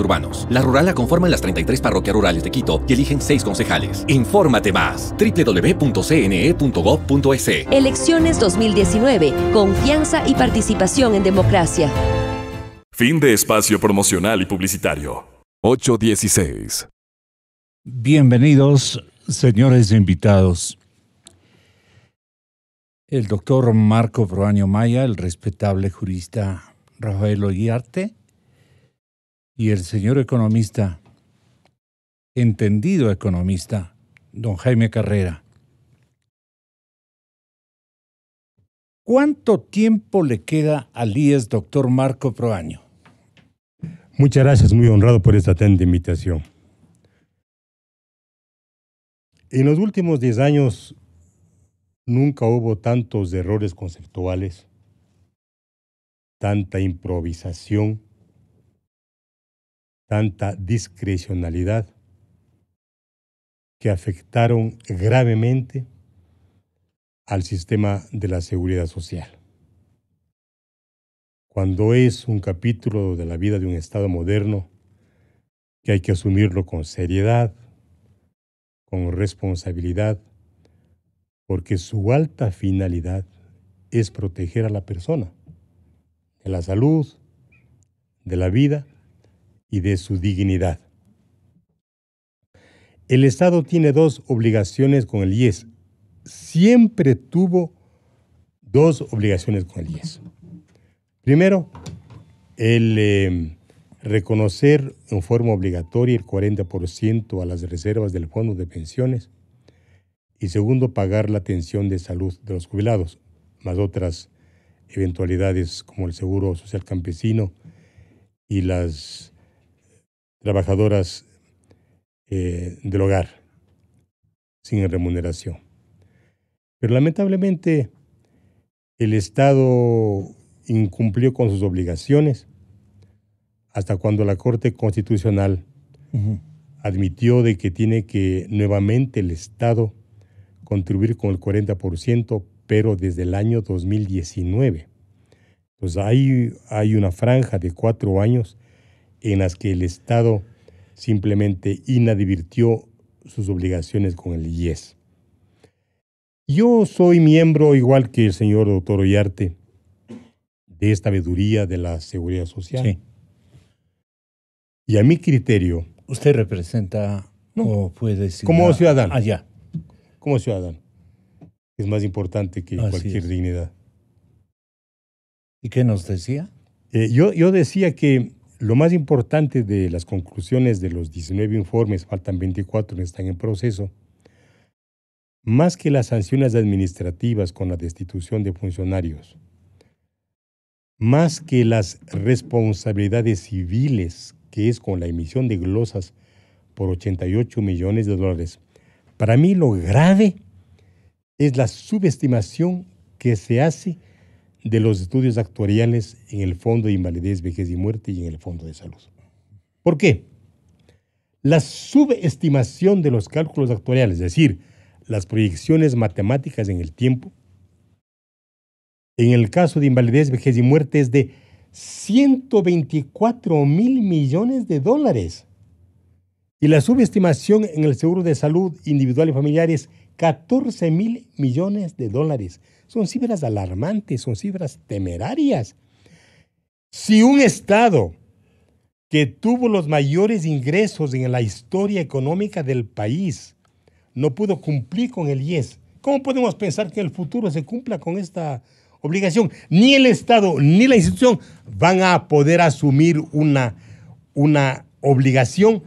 urbanos. La rural la conforman las 33 parroquias rurales de Quito y eligen 6 concejales. Infórmate más. www.cne.gov.es. Elecciones 2019. Confianza y participación en democracia. Fin de espacio promocional y publicitario. 8:16. Bienvenidos, señores invitados. El doctor Marco Proaño Maya, el respetable jurista Rafael Iriarte, y el señor economista, entendido economista, don Jaime Carrera. ¿Cuánto tiempo le queda al IES, doctor Marco Proaño? Muchas gracias, muy honrado por esta atenta invitación. En los últimos 10 años nunca hubo tantos errores conceptuales, tanta improvisación, tanta discrecionalidad que afectaron gravemente al sistema de la seguridad social. Cuando es un capítulo de la vida de un Estado moderno, que hay que asumirlo con seriedad, con responsabilidad, porque su alta finalidad es proteger a la persona, de la salud, de la vida y de su dignidad. El Estado tiene 2 obligaciones con el IES. Siempre tuvo 2 obligaciones con el IES. Primero, el reconocer en forma obligatoria el 40% a las reservas del fondo de pensiones. Y segundo, pagar la atención de salud de los jubilados, más otras eventualidades como el seguro social campesino y las trabajadoras del hogar sin remuneración. Pero lamentablemente el Estado incumplió con sus obligaciones hasta cuando la Corte Constitucional admitió de que tiene que nuevamente el Estado contribuir con el 40%, pero desde el año 2019. Entonces hay una franja de 4 años en las que el Estado simplemente inadvirtió sus obligaciones con el IES. Yo soy miembro, igual que el señor doctor Iriarte, de esta veeduría de la Seguridad Social. Sí. Y a mi criterio... ¿Usted representa o puede decir? Como ciudadano. Allá. Como ciudadano. Es más importante que cualquier dignidad. ¿Y qué nos decía? Yo decía que lo más importante de las conclusiones de los 19 informes, faltan 24 que están en proceso, más que las sanciones administrativas con la destitución de funcionarios, más que las responsabilidades civiles, que es con la emisión de glosas por $88 millones, para mí lo grave es la subestimación que se hace de los estudios actuariales en el Fondo de Invalidez, Vejez y Muerte y en el Fondo de Salud. ¿Por qué? La subestimación de los cálculos actuariales, es decir, las proyecciones matemáticas en el tiempo, en el caso de invalidez, vejez y muerte es de $124 mil millones. Y la subestimación en el seguro de salud individual y familiar es $14 mil millones. Son cifras alarmantes, son cifras temerarias. Si un Estado que tuvo los mayores ingresos en la historia económica del país no pudo cumplir con el IES, ¿cómo podemos pensar que en el futuro se cumpla con esta obligación? Ni el Estado ni la institución van a poder asumir una obligación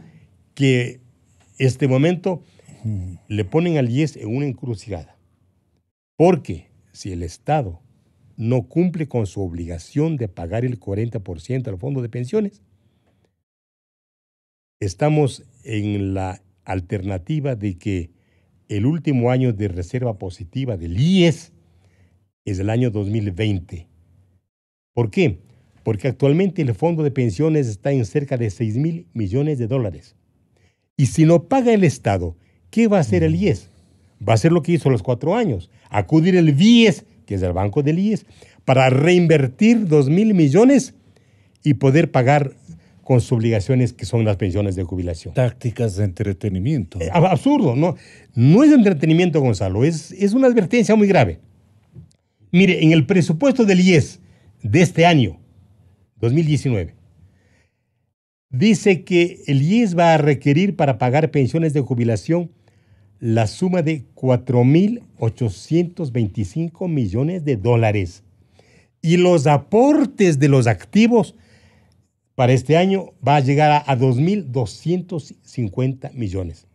que este momento le ponen al IES en una encrucijada. Porque si el Estado no cumple con su obligación de pagar el 40% al fondo de pensiones, estamos en la alternativa de que el último año de reserva positiva del IES es el año 2020. ¿Por qué? Porque actualmente el fondo de pensiones está en cerca de $6 mil millones. Y si no paga el Estado, ¿qué va a hacer el IES? Va a hacer lo que hizo los 4 años, acudir el BIES, que es el banco del IES, para reinvertir $2 mil millones y poder pagar con sus obligaciones que son las pensiones de jubilación. Tácticas de entretenimiento. Absurdo, ¿no? No es entretenimiento, Gonzalo, es una advertencia muy grave. Mire, en el presupuesto del IES de este año, 2019, dice que el IES va a requerir para pagar pensiones de jubilación la suma de $4.825 millones. Y los aportes de los activos para este año va a llegar a 2.250 millones.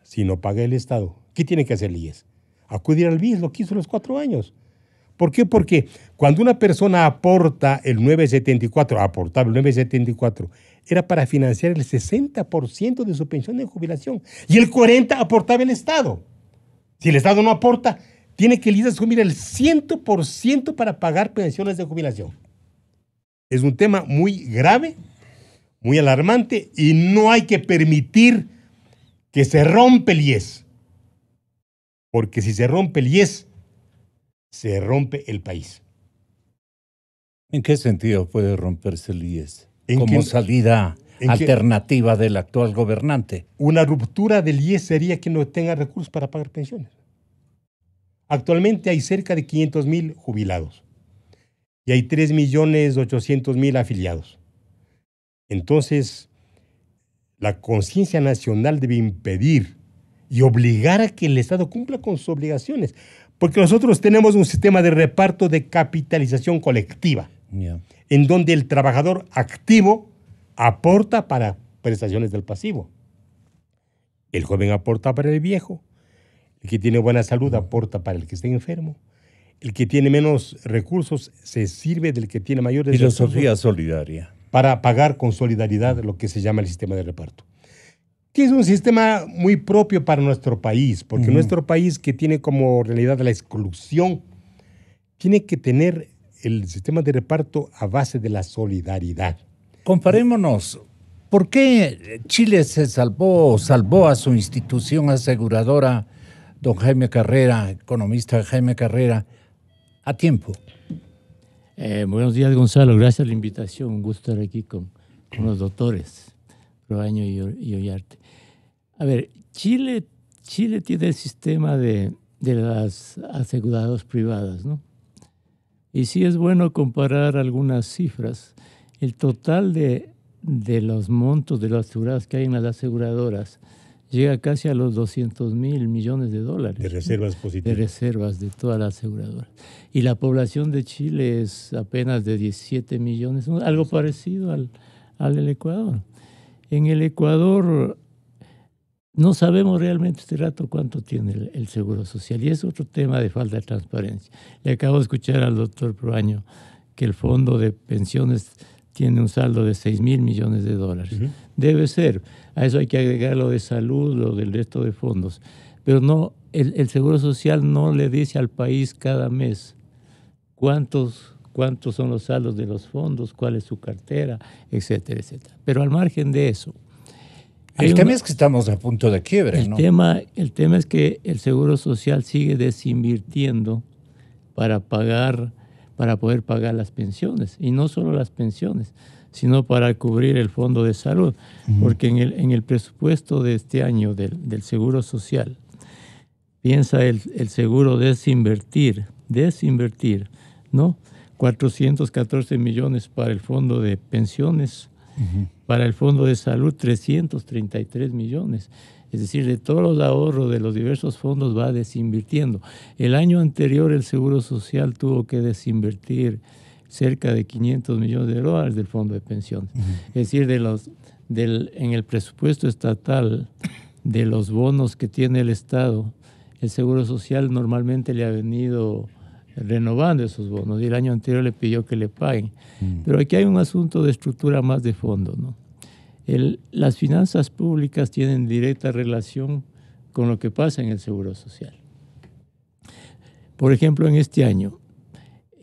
Si no paga el Estado, ¿qué tiene que hacer el IES? Acudir al BIS, lo que hizo los 4 años. ¿Por qué? Porque cuando una persona aportaba el 974, era para financiar el 60% de su pensión de jubilación y el 40% aportaba el Estado. Si el Estado no aporta, tiene que el IES asumir el 100% para pagar pensiones de jubilación. Es un tema muy grave, muy alarmante y no hay que permitir que se rompa el IES. Porque si se rompe el IES, se rompe el país. ¿En qué sentido puede romperse el IES? Como salida alternativa del actual gobernante. Una ruptura del IES sería que no tenga recursos para pagar pensiones. Actualmente hay cerca de 500,000 jubilados y hay 3.800.000 afiliados. Entonces, la conciencia nacional debe impedir y obligar a que el Estado cumpla con sus obligaciones, porque nosotros tenemos un sistema de reparto de capitalización colectiva, en donde el trabajador activo aporta para prestaciones del pasivo. El joven aporta para el viejo, el que tiene buena salud aporta para el que esté enfermo, el que tiene menos recursos se sirve del que tiene mayores recursos. Filosofía solidaria. Para pagar con solidaridad lo que se llama el sistema de reparto. Que es un sistema muy propio para nuestro país, porque nuestro país, que tiene como realidad la exclusión, tiene que tener el sistema de reparto a base de la solidaridad. Comparémonos. ¿Por qué Chile salvó a su institución aseguradora, don Jaime Carrera, economista Jaime Carrera, a tiempo? Buenos días, Gonzalo. Gracias por la invitación. Un gusto estar aquí con los doctores Proaño y Ollarte. A ver, Chile tiene el sistema de las aseguradoras privadas, ¿no? Y sí es bueno comparar algunas cifras. El total de los montos de los asegurados que hay en las aseguradoras llega casi a los $200,000 millones. De reservas positivas. De reservas de todas las aseguradoras. Y la población de Chile es apenas de 17 millones, algo parecido al del Ecuador. En el Ecuador no sabemos realmente este rato cuánto tiene el Seguro Social, y es otro tema de falta de transparencia. Le acabo de escuchar al doctor Proaño que el fondo de pensiones tiene un saldo de $6,000 millones. Debe ser. A eso hay que agregar lo de salud, lo del resto de fondos. Pero no, el Seguro Social no le dice al país cada mes cuántos son los saldos de los fondos, cuál es su cartera, etcétera, etcétera. Pero al margen de eso... El tema es que estamos a punto de quiebre, ¿no? El tema es que el Seguro Social sigue desinvirtiendo para poder pagar las pensiones. Y no solo las pensiones, sino para cubrir el fondo de salud. Porque en el presupuesto de este año del Seguro Social, piensa el seguro desinvertir, ¿no? 414 millones para el fondo de pensiones, para el fondo de salud 333 millones. Es decir, de todos los ahorros de los diversos fondos va desinvirtiendo. El año anterior el Seguro Social tuvo que desinvertir cerca de $500 millones del fondo de pensiones. Es decir, en el presupuesto estatal de los bonos que tiene el Estado, el Seguro Social normalmente le ha venido renovando esos bonos, y el año anterior le pidió que le paguen. Pero aquí hay un asunto de estructura más de fondo, ¿no? Las finanzas públicas tienen directa relación con lo que pasa en el Seguro Social. Por ejemplo, en este año,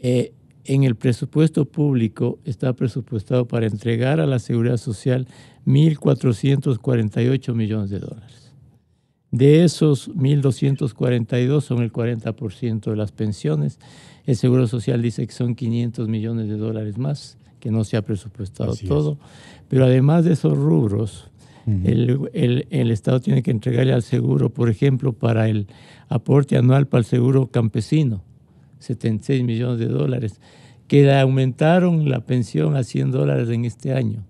en el presupuesto público está presupuestado para entregar a la Seguridad Social $1.448 millones. De esos 1.242 son el 40% de las pensiones. El Seguro Social dice que son $500 millones más que no se ha presupuestado Así todo, pero además de esos rubros, el Estado tiene que entregarle al seguro, por ejemplo, para el aporte anual para el seguro campesino, 76 millones de dólares, que le aumentaron la pensión a $100 en este año,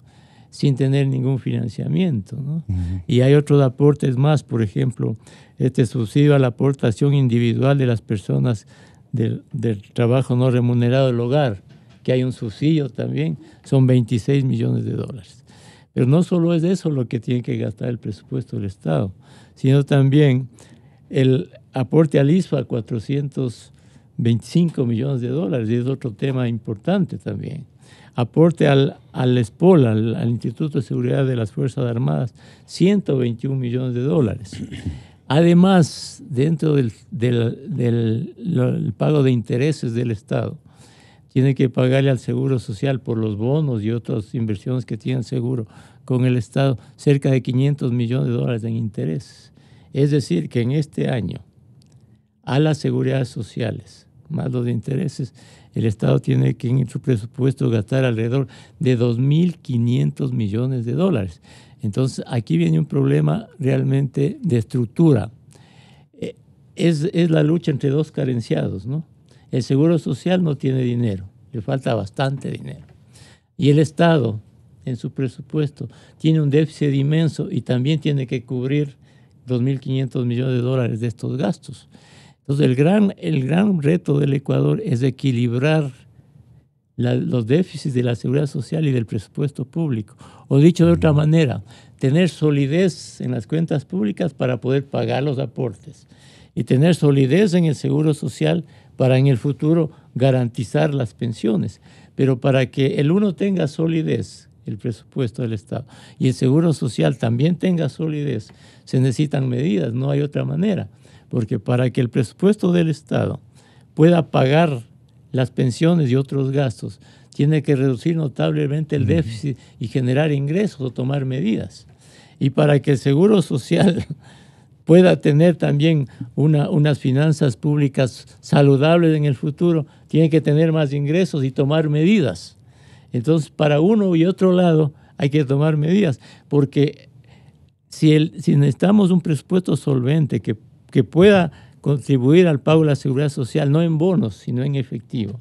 sin tener ningún financiamiento, ¿no? Y hay otros aportes más, por ejemplo, este subsidio a la aportación individual de las personas del trabajo no remunerado del hogar, que hay un subsidio también, son 26 millones de dólares. Pero no solo es eso lo que tiene que gastar el presupuesto del Estado, sino también el aporte al ISFA, 425 millones de dólares, y es otro tema importante también. Aporte al ESPOL, al Instituto de Seguridad de las Fuerzas Armadas, 121 millones de dólares. Además, dentro del pago de intereses del Estado, tiene que pagarle al Seguro Social por los bonos y otras inversiones que tiene el seguro con el Estado cerca de 500 millones de dólares en intereses. Es decir, que en este año, a las seguridades sociales, más los de intereses, el Estado tiene que en su presupuesto gastar alrededor de 2.500 millones de dólares. Entonces, aquí viene un problema realmente de estructura. Es la lucha entre dos carenciados, ¿no? El Seguro Social no tiene dinero, le falta bastante dinero. Y el Estado, en su presupuesto, tiene un déficit inmenso y también tiene que cubrir 2.500 millones de dólares de estos gastos. Entonces, el gran reto del Ecuador es equilibrar los déficits de la seguridad social y del presupuesto público. O dicho de otra manera, tener solidez en las cuentas públicas para poder pagar los aportes y tener solidez en el Seguro Social para en el futuro garantizar las pensiones. Pero para que el uno tenga solidez, el presupuesto del Estado, y el Seguro Social también tenga solidez, se necesitan medidas, no hay otra manera. Porque para que el presupuesto del Estado pueda pagar las pensiones y otros gastos, tiene que reducir notablemente el déficit y generar ingresos o tomar medidas. Y para que el Seguro Social pueda tener también unas finanzas públicas saludables en el futuro, tiene que tener más ingresos y tomar medidas. Entonces, para uno y otro lado hay que tomar medidas, porque si necesitamos un presupuesto solvente que pueda contribuir al pago de la seguridad social, no en bonos, sino en efectivo,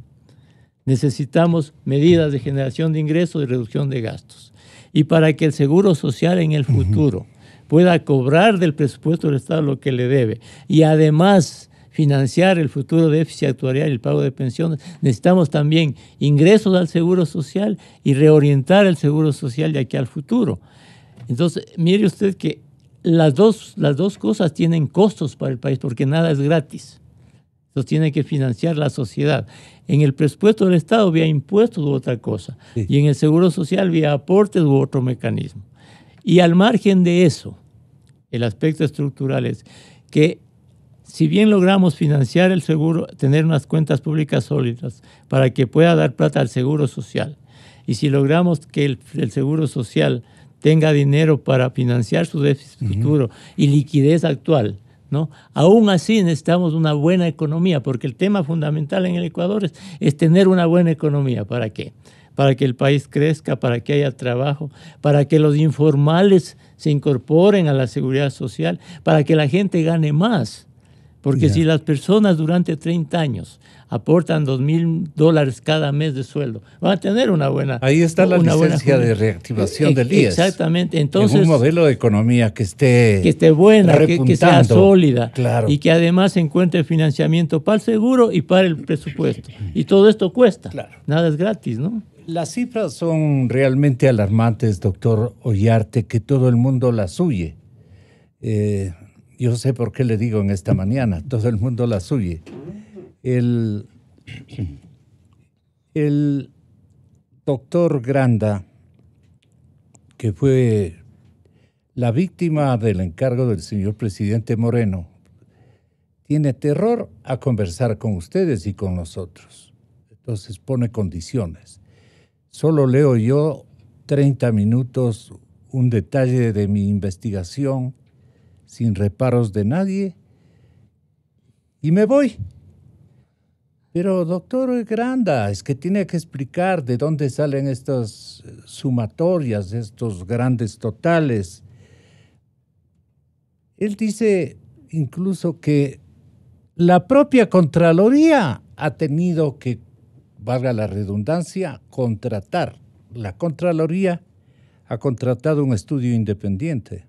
necesitamos medidas de generación de ingresos y reducción de gastos. Y para que el Seguro Social en el futuro pueda cobrar del presupuesto del Estado lo que le debe y además financiar el futuro déficit actuarial y el pago de pensiones, necesitamos también ingresos al Seguro Social y reorientar el Seguro Social de aquí al futuro. Entonces, mire usted que las dos cosas tienen costos para el país porque nada es gratis. Entonces tiene que financiar la sociedad. En el presupuesto del Estado vía impuestos u otra cosa. Sí. Y en el Seguro Social vía aportes u otro mecanismo. Y al margen de eso, el aspecto estructural es que si bien logramos financiar el seguro, tener unas cuentas públicas sólidas para que pueda dar plata al Seguro Social, y si logramos que el Seguro Social tenga dinero para financiar su déficit futuro y liquidez actual, ¿no? Aún así necesitamos una buena economía, porque el tema fundamental en el Ecuador es tener una buena economía. ¿Para qué? Para que el país crezca, para que haya trabajo, para que los informales se incorporen a la seguridad social, para que la gente gane más. Porque si las personas durante 30 años aportan $2.000 cada mes de sueldo, van a tener una buena... Ahí está la licencia de reactivación del IES. Exactamente. Entonces, en un modelo de economía que esté buena, que sea sólida, claro, y que además encuentre financiamiento para el seguro y para el presupuesto. Y todo esto cuesta. Claro. Nada es gratis, ¿no? Las cifras son realmente alarmantes, doctor Ollarte, que todo el mundo las huye. Yo sé por qué le digo en esta mañana, todo el mundo las huye. El doctor Granda, que fue la víctima del encargo del señor presidente Moreno, tiene terror a conversar con ustedes y con nosotros. Entonces pone condiciones. Solo leo yo 30 minutos, un detalle de mi investigación, sin reparos de nadie, y me voy. Pero, doctor Granda, es que tiene que explicar de dónde salen estas sumatorias, estos grandes totales. Él dice incluso que la propia Contraloría ha tenido que, valga la redundancia, contratar. La Contraloría ha contratado un estudio independiente.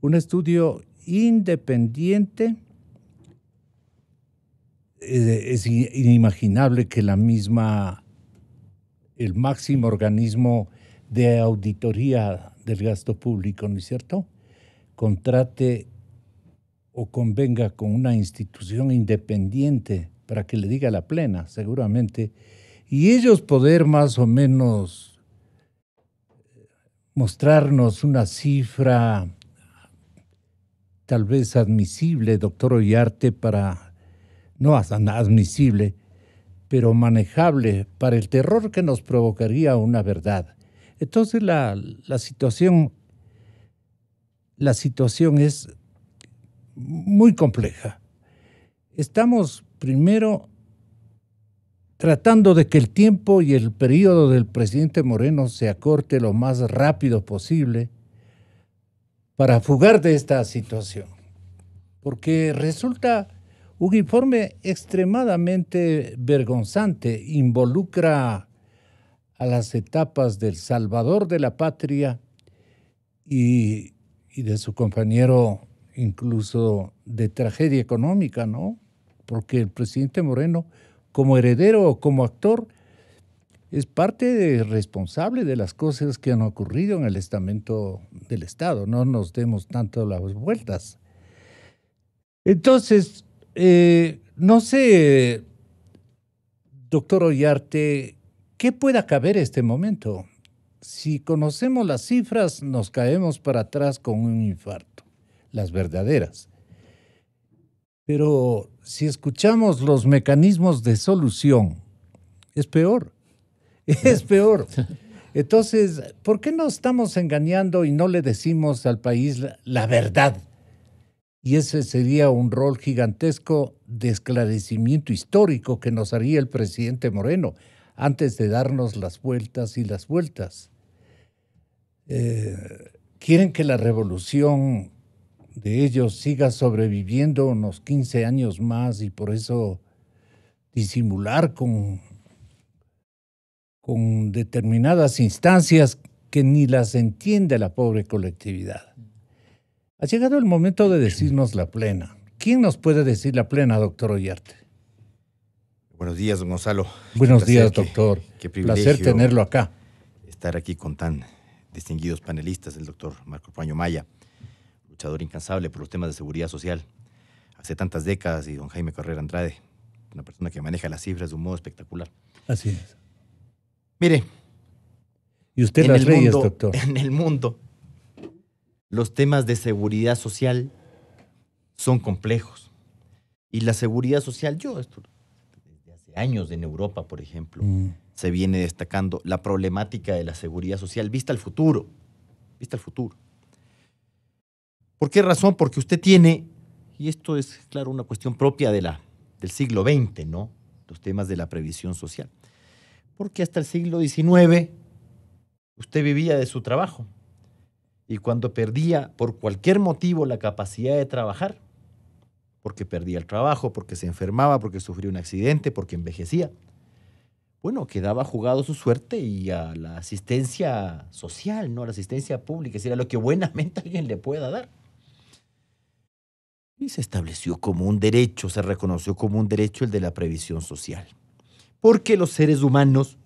Un estudio independiente. Es inimaginable que el máximo organismo de auditoría del gasto público, ¿no es cierto?, contrate o convenga con una institución independiente para que le diga la plena, seguramente, y ellos poder más o menos mostrarnos una cifra tal vez admisible, doctor Ollarte, no admisible, pero manejable para el terror que nos provocaría una verdad. Entonces la situación es muy compleja. Estamos primero tratando de que el tiempo y el periodo del presidente Moreno se acorte lo más rápido posible para fugar de esta situación, porque resulta un informe extremadamente vergonzante, involucra a las etapas del salvador de la patria y de su compañero incluso de tragedia económica, ¿no? Porque el presidente Moreno, como heredero o como actor, es responsable de las cosas que han ocurrido en el estamento del Estado. No nos demos tanto las vueltas. Entonces, no sé, doctor Ollarte, ¿qué pueda caber este momento? Si conocemos las cifras, nos caemos para atrás con un infarto, las verdaderas. Pero si escuchamos los mecanismos de solución, es peor. Es peor. Entonces, ¿por qué nos estamos engañando y no le decimos al país la verdad? Y ese sería un rol gigantesco de esclarecimiento histórico que nos haría el presidente Moreno antes de darnos las vueltas y las vueltas. Quieren que la revolución de ellos siga sobreviviendo unos 15 años más y por eso disimular con determinadas instancias que ni las entiende la pobre colectividad. Ha llegado el momento de decirnos la plena. ¿Quién nos puede decir la plena, doctor Ollarte? Buenos días, don Gonzalo. Buenos días, doctor. Qué privilegio placer tenerlo acá. Estar aquí con tan distinguidos panelistas, el doctor Marco Paño Maya, luchador incansable por los temas de seguridad social hace tantas décadas, y don Jaime Carrera Andrade, una persona que maneja las cifras de un modo espectacular. Así es. Mire. ¿Y usted las leyes, doctor? En el mundo, los temas de seguridad social son complejos. Y la seguridad social, esto desde hace años en Europa, por ejemplo, se viene destacando la problemática de la seguridad social vista al futuro. Vista al futuro. ¿Por qué razón? Porque usted tiene, y esto es, claro, una cuestión propia del siglo XX, ¿no? Los temas de la previsión social. Porque hasta el siglo XIX usted vivía de su trabajo. Y cuando perdía por cualquier motivo la capacidad de trabajar, porque perdía el trabajo, porque se enfermaba, porque sufría un accidente, porque envejecía, bueno, quedaba jugado su suerte y a la asistencia social, ¿no? A la asistencia pública, es decir, a lo que buenamente alguien le pueda dar. Y se estableció como un derecho, se reconoció como un derecho el de la previsión social. Porque los seres humanos,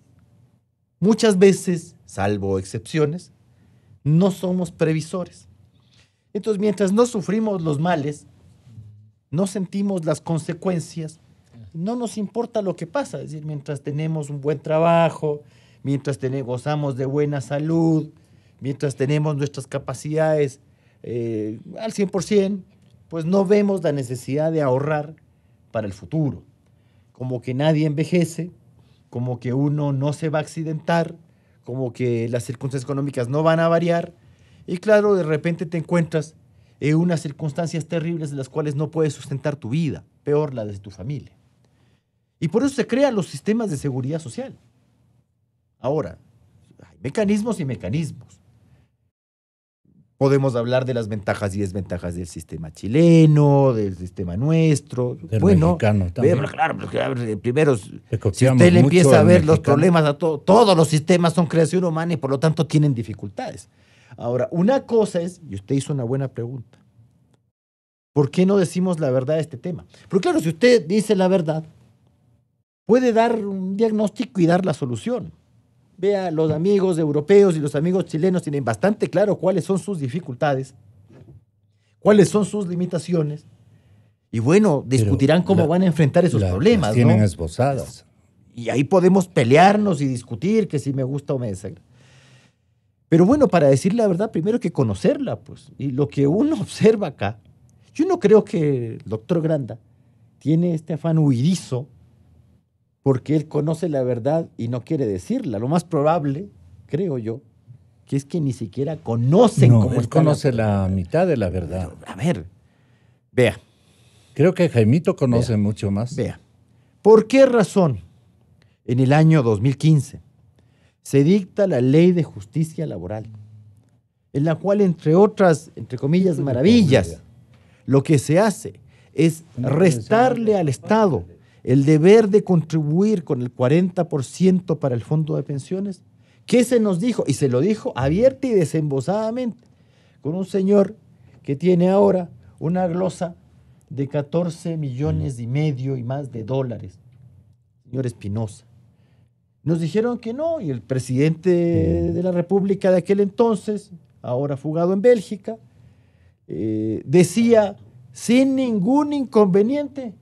muchas veces, salvo excepciones, no somos previsores. Entonces, mientras no sufrimos los males, no sentimos las consecuencias, no nos importa lo que pasa. Es decir, mientras tenemos un buen trabajo, mientras gozamos de buena salud, mientras tenemos nuestras capacidades al 100%, pues no vemos la necesidad de ahorrar para el futuro. Como que nadie envejece, como que uno no se va a accidentar, como que las circunstancias económicas no van a variar, y claro, de repente te encuentras en unas circunstancias terribles de las cuales no puedes sustentar tu vida, peor la de tu familia. Y por eso se crean los sistemas de seguridad social. Ahora, hay mecanismos y mecanismos. Podemos hablar de las ventajas y desventajas del sistema chileno, del sistema nuestro. Del mexicano también. Claro, porque primero, si copiamos usted le mucho empieza a al ver los mexicano. problemas a todos los sistemas son creación humana y por lo tanto tienen dificultades. Ahora, una cosa es, y usted hizo una buena pregunta, ¿por qué no decimos la verdad de este tema? Porque claro, si usted dice la verdad, puede dar un diagnóstico y dar la solución. Vea, los amigos europeos y los amigos chilenos tienen bastante claro cuáles son sus dificultades, cuáles son sus limitaciones, y bueno, discutirán cómo van a enfrentar esos problemas, las tienen ¿no? esbozadas. Y ahí podemos pelearnos y discutir que si me gusta o me desagrada. Pero bueno, para decir la verdad, primero hay que conocerla, pues. Y lo que uno observa acá, yo no creo que el doctor Granda tiene este afán huidizo porque él conoce la verdad y no quiere decirla. Lo más probable, creo yo, que es que ni siquiera conocen No, cómo él está conoce la mitad de la verdad. A ver, vea, Creo que Jaimito conoce mucho más. vea. ¿Por qué razón en el año 2015 se dicta la Ley de Justicia Laboral? En la cual, entre otras, entre comillas, maravillas, lo que se hace es restarle al Estado el deber de contribuir con el 40% para el fondo de pensiones. ¿Qué se nos dijo? Y se lo dijo abierta y desembosadamente, con un señor que tiene ahora una glosa de 14 millones y medio y más de dólares, señor Espinosa. Nos dijeron que no, y el presidente de la República de aquel entonces, ahora fugado en Bélgica, decía sin ningún inconveniente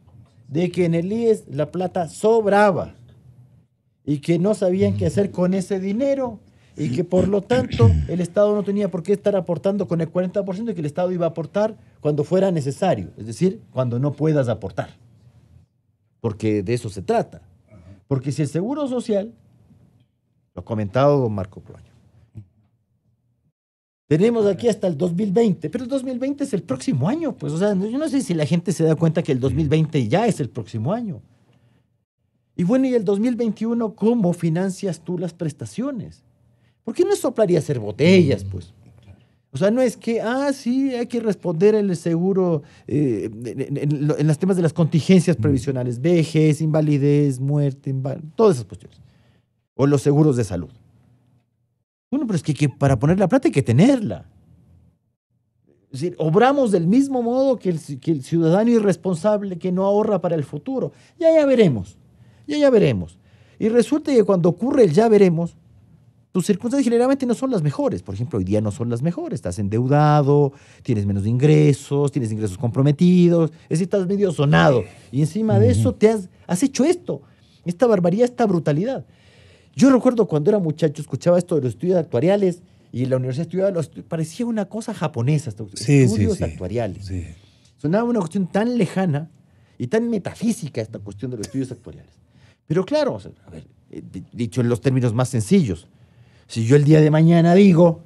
de que en el IES la plata sobraba y que no sabían qué hacer con ese dinero y que por lo tanto el Estado no tenía por qué estar aportando con el 40% y que el Estado iba a aportar cuando fuera necesario, es decir, cuando no puedas aportar, porque de eso se trata. Porque si el Seguro Social, lo ha comentado don Marco Proaño, tenemos aquí hasta el 2020, pero el 2020 es el próximo año, pues, o sea, yo no sé si la gente se da cuenta que el 2020 ya es el próximo año. Y bueno, ¿y el 2021 cómo financias tú las prestaciones? ¿Por qué no soplaría hacer botellas, pues? O sea, no es que, sí, hay que responder el seguro en los temas de las contingencias previsionales, vejez, invalidez, muerte, todas esas cuestiones. O los seguros de salud. Bueno, pero es que para poner la plata hay que tenerla. Es decir, obramos del mismo modo que el ciudadano irresponsable que no ahorra para el futuro. Ya veremos. Ya veremos. Y resulta que cuando ocurre el ya veremos, tus circunstancias generalmente no son las mejores. Por ejemplo, hoy día no son las mejores. Estás endeudado, tienes menos ingresos, tienes ingresos comprometidos, es decir, estás medio sonado. Y encima de eso te has hecho esta barbaridad, esta brutalidad. Yo recuerdo cuando era muchacho, escuchaba esto de los estudios actuariales y en la universidad estudiaba, parecía una cosa japonesa, estudios actuariales. Sí. Sonaba una cuestión tan lejana y tan metafísica esta cuestión de los estudios actuariales. Pero claro, o sea, a ver, dicho en los términos más sencillos, si yo el día de mañana digo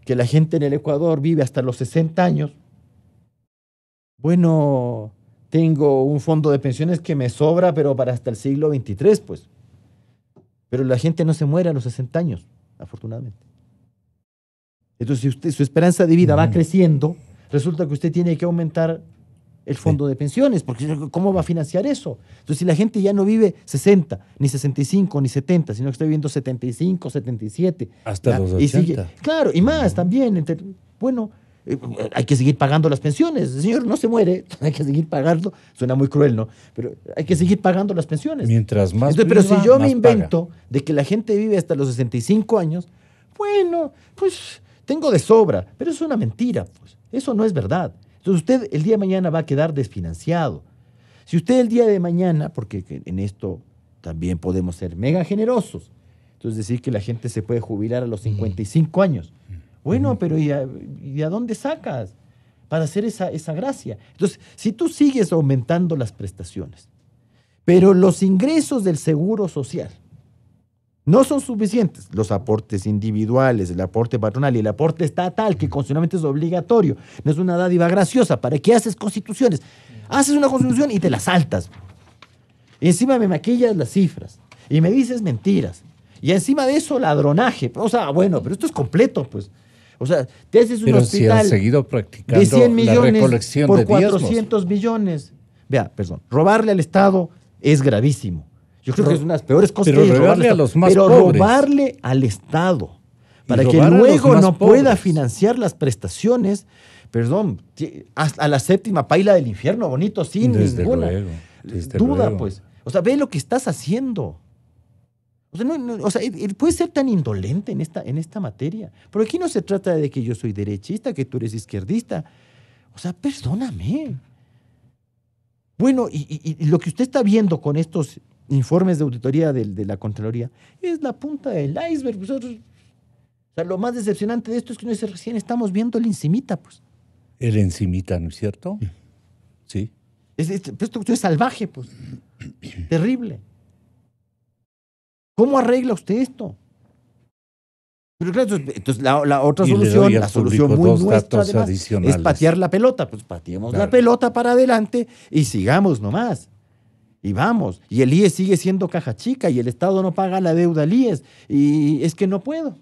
que la gente en el Ecuador vive hasta los 60 años, bueno, tengo un fondo de pensiones que me sobra, pero para hasta el siglo XXIII, pues. Pero la gente no se muere a los 60 años, afortunadamente. Entonces, si su esperanza de vida va creciendo, resulta que usted tiene que aumentar el fondo de pensiones, porque ¿cómo va a financiar eso? Entonces, si la gente ya no vive 60, ni 65, ni 70, sino que está viviendo 75, 77. Hasta los 80. Y sigue, claro, y más también. Bueno, hay que seguir pagando las pensiones. El señor no se muere, hay que seguir pagando. Suena muy cruel, ¿no? Pero hay que seguir pagando las pensiones. Mientras más Entonces, pero si yo más me invento paga. de que la gente vive hasta los 65 años, bueno, pues tengo de sobra. Pero eso es una mentira, pues. Eso no es verdad. Entonces usted el día de mañana va a quedar desfinanciado. Si usted el día de mañana, porque en esto también podemos ser mega generosos, entonces decir que la gente se puede jubilar a los 55 años. Bueno, pero ¿y a dónde sacas para hacer esa gracia? Entonces, si tú sigues aumentando las prestaciones, pero los ingresos del Seguro Social no son suficientes, los aportes individuales, el aporte patronal y el aporte estatal, que constitucionalmente es obligatorio, no es una dádiva graciosa. ¿Para qué haces constituciones? Haces una constitución y te la saltas. Y encima me maquillas las cifras. Y me dices mentiras. Y encima de eso, ladronaje. O sea, bueno, pero esto es completo, pues. O sea, te haces un hospital si han seguido practicando de 100 millones la recolección por de 400 millones. Vea, perdón, robarle al Estado es gravísimo. Yo creo que es una de las peores cosas que hay. Robarle a los más pero pobres. Robarle al Estado para que robar a luego los más no pueda pobres. financiar las prestaciones, perdón, a la séptima paila del infierno, bonito, sin Desde ninguna desde duda, luego. pues. O sea, ve lo que estás haciendo. O sea, o sea, puede ser tan indolente en esta materia. Pero aquí no se trata de que yo soy derechista, que tú eres izquierdista. O sea, perdóname. Bueno, y lo que usted está viendo con estos informes de auditoría de la Contraloría es la punta del iceberg. Pues, o sea, lo más decepcionante de esto es que recién estamos viendo el encimita, pues. El encimita, ¿no es cierto? Sí. Esto es salvaje, pues. Terrible. ¿Cómo arregla usted esto? Pero claro, entonces la otra solución, la solución muy nuestra además, es patear la pelota. Pues pateemos la pelota para adelante y sigamos nomás. Y vamos. Y el IES sigue siendo caja chica y el Estado no paga la deuda al IES. Y es que no puedo.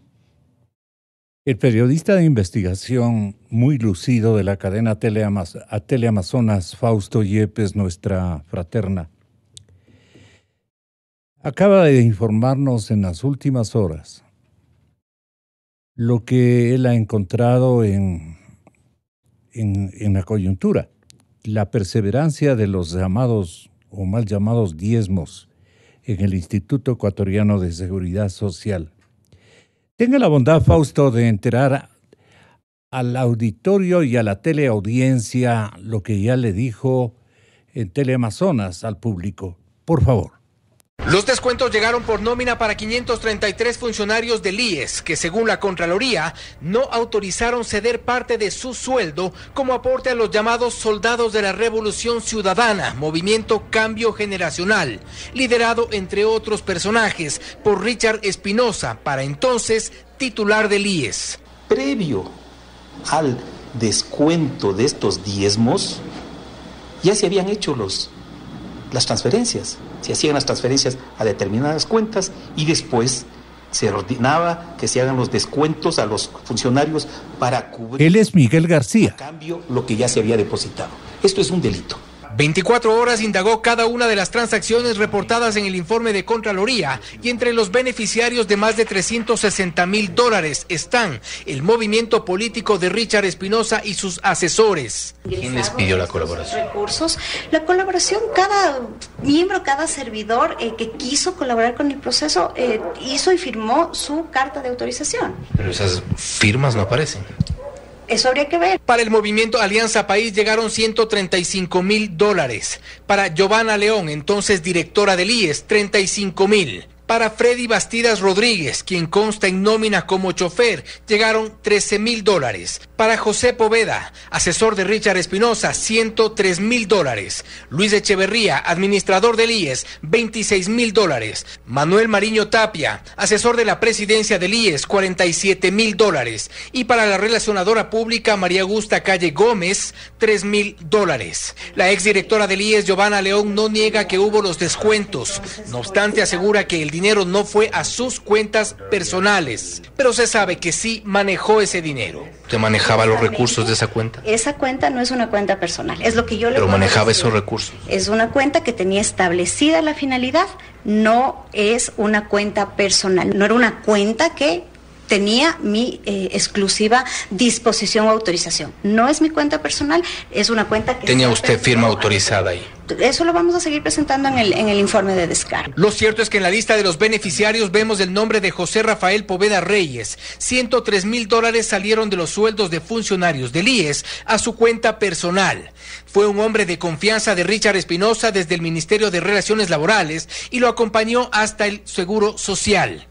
El periodista de investigación muy lucido de la cadena Teleamazonas, Fausto Yepes, nuestra fraterna, acaba de informarnos en las últimas horas lo que él ha encontrado en la coyuntura, la perseverancia de los llamados o mal llamados diezmos en el Instituto Ecuatoriano de Seguridad Social. Tenga la bondad, Fausto, de enterar al auditorio y a la teleaudiencia lo que ya le dijo en Teleamazonas al público. Por favor. Los descuentos llegaron por nómina para 533 funcionarios del IES, que según la Contraloría no autorizaron ceder parte de su sueldo como aporte a los llamados soldados de la Revolución Ciudadana, movimiento Cambio Generacional, liderado entre otros personajes por Richard Espinosa, para entonces titular del IES. Previo al descuento de estos diezmos, ya se habían hecho las transferencias. Se hacían las transferencias a determinadas cuentas y después se ordenaba que se hagan los descuentos a los funcionarios para cubrir. Él es Miguel García. A cambio, lo que ya se había depositado. Esto es un delito. 24 horas indagó cada una de las transacciones reportadas en el informe de Contraloría y entre los beneficiarios de más de $360,000 están el movimiento político de Richard Espinosa y sus asesores. ¿Quién les pidió la colaboración? Recursos. La colaboración, cada miembro, cada servidor que quiso colaborar con el proceso hizo y firmó su carta de autorización. Pero esas firmas no aparecen. Eso habría que ver. Para el movimiento Alianza País llegaron $135,000. Para Giovanna León, entonces directora del IES, $35,000. Para Freddy Bastidas Rodríguez, quien consta en nómina como chofer, llegaron $13,000. Para José Poveda, asesor de Richard Espinosa, $103,000. Luis Echeverría, administrador del IES, $26,000. Manuel Mariño Tapia, asesor de la presidencia del IES, $47,000. Y para la relacionadora pública María Augusta Calle Gómez, $3,000. La exdirectora del IES, Giovanna León, no niega que hubo los descuentos. No obstante, asegura que el dinero no fue a sus cuentas personales, pero se sabe que sí manejó ese dinero. ¿Usted manejaba los recursos de esa cuenta? Esa cuenta no es una cuenta personal, es lo que yo le Pero puedo manejaba decir. esos recursos. Es una cuenta que tenía establecida la finalidad, no es una cuenta personal, no era una cuenta que tenía mi exclusiva disposición o autorización. No es mi cuenta personal, es una cuenta que... ¿Tenía usted firma autorizada ahí? Eso lo vamos a seguir presentando en el informe de descargo. Lo cierto es que en la lista de los beneficiarios vemos el nombre de José Rafael Poveda Reyes. $103,000 salieron de los sueldos de funcionarios del IES a su cuenta personal. Fue un hombre de confianza de Richard Espinosa desde el Ministerio de Relaciones Laborales y lo acompañó hasta el Seguro Social.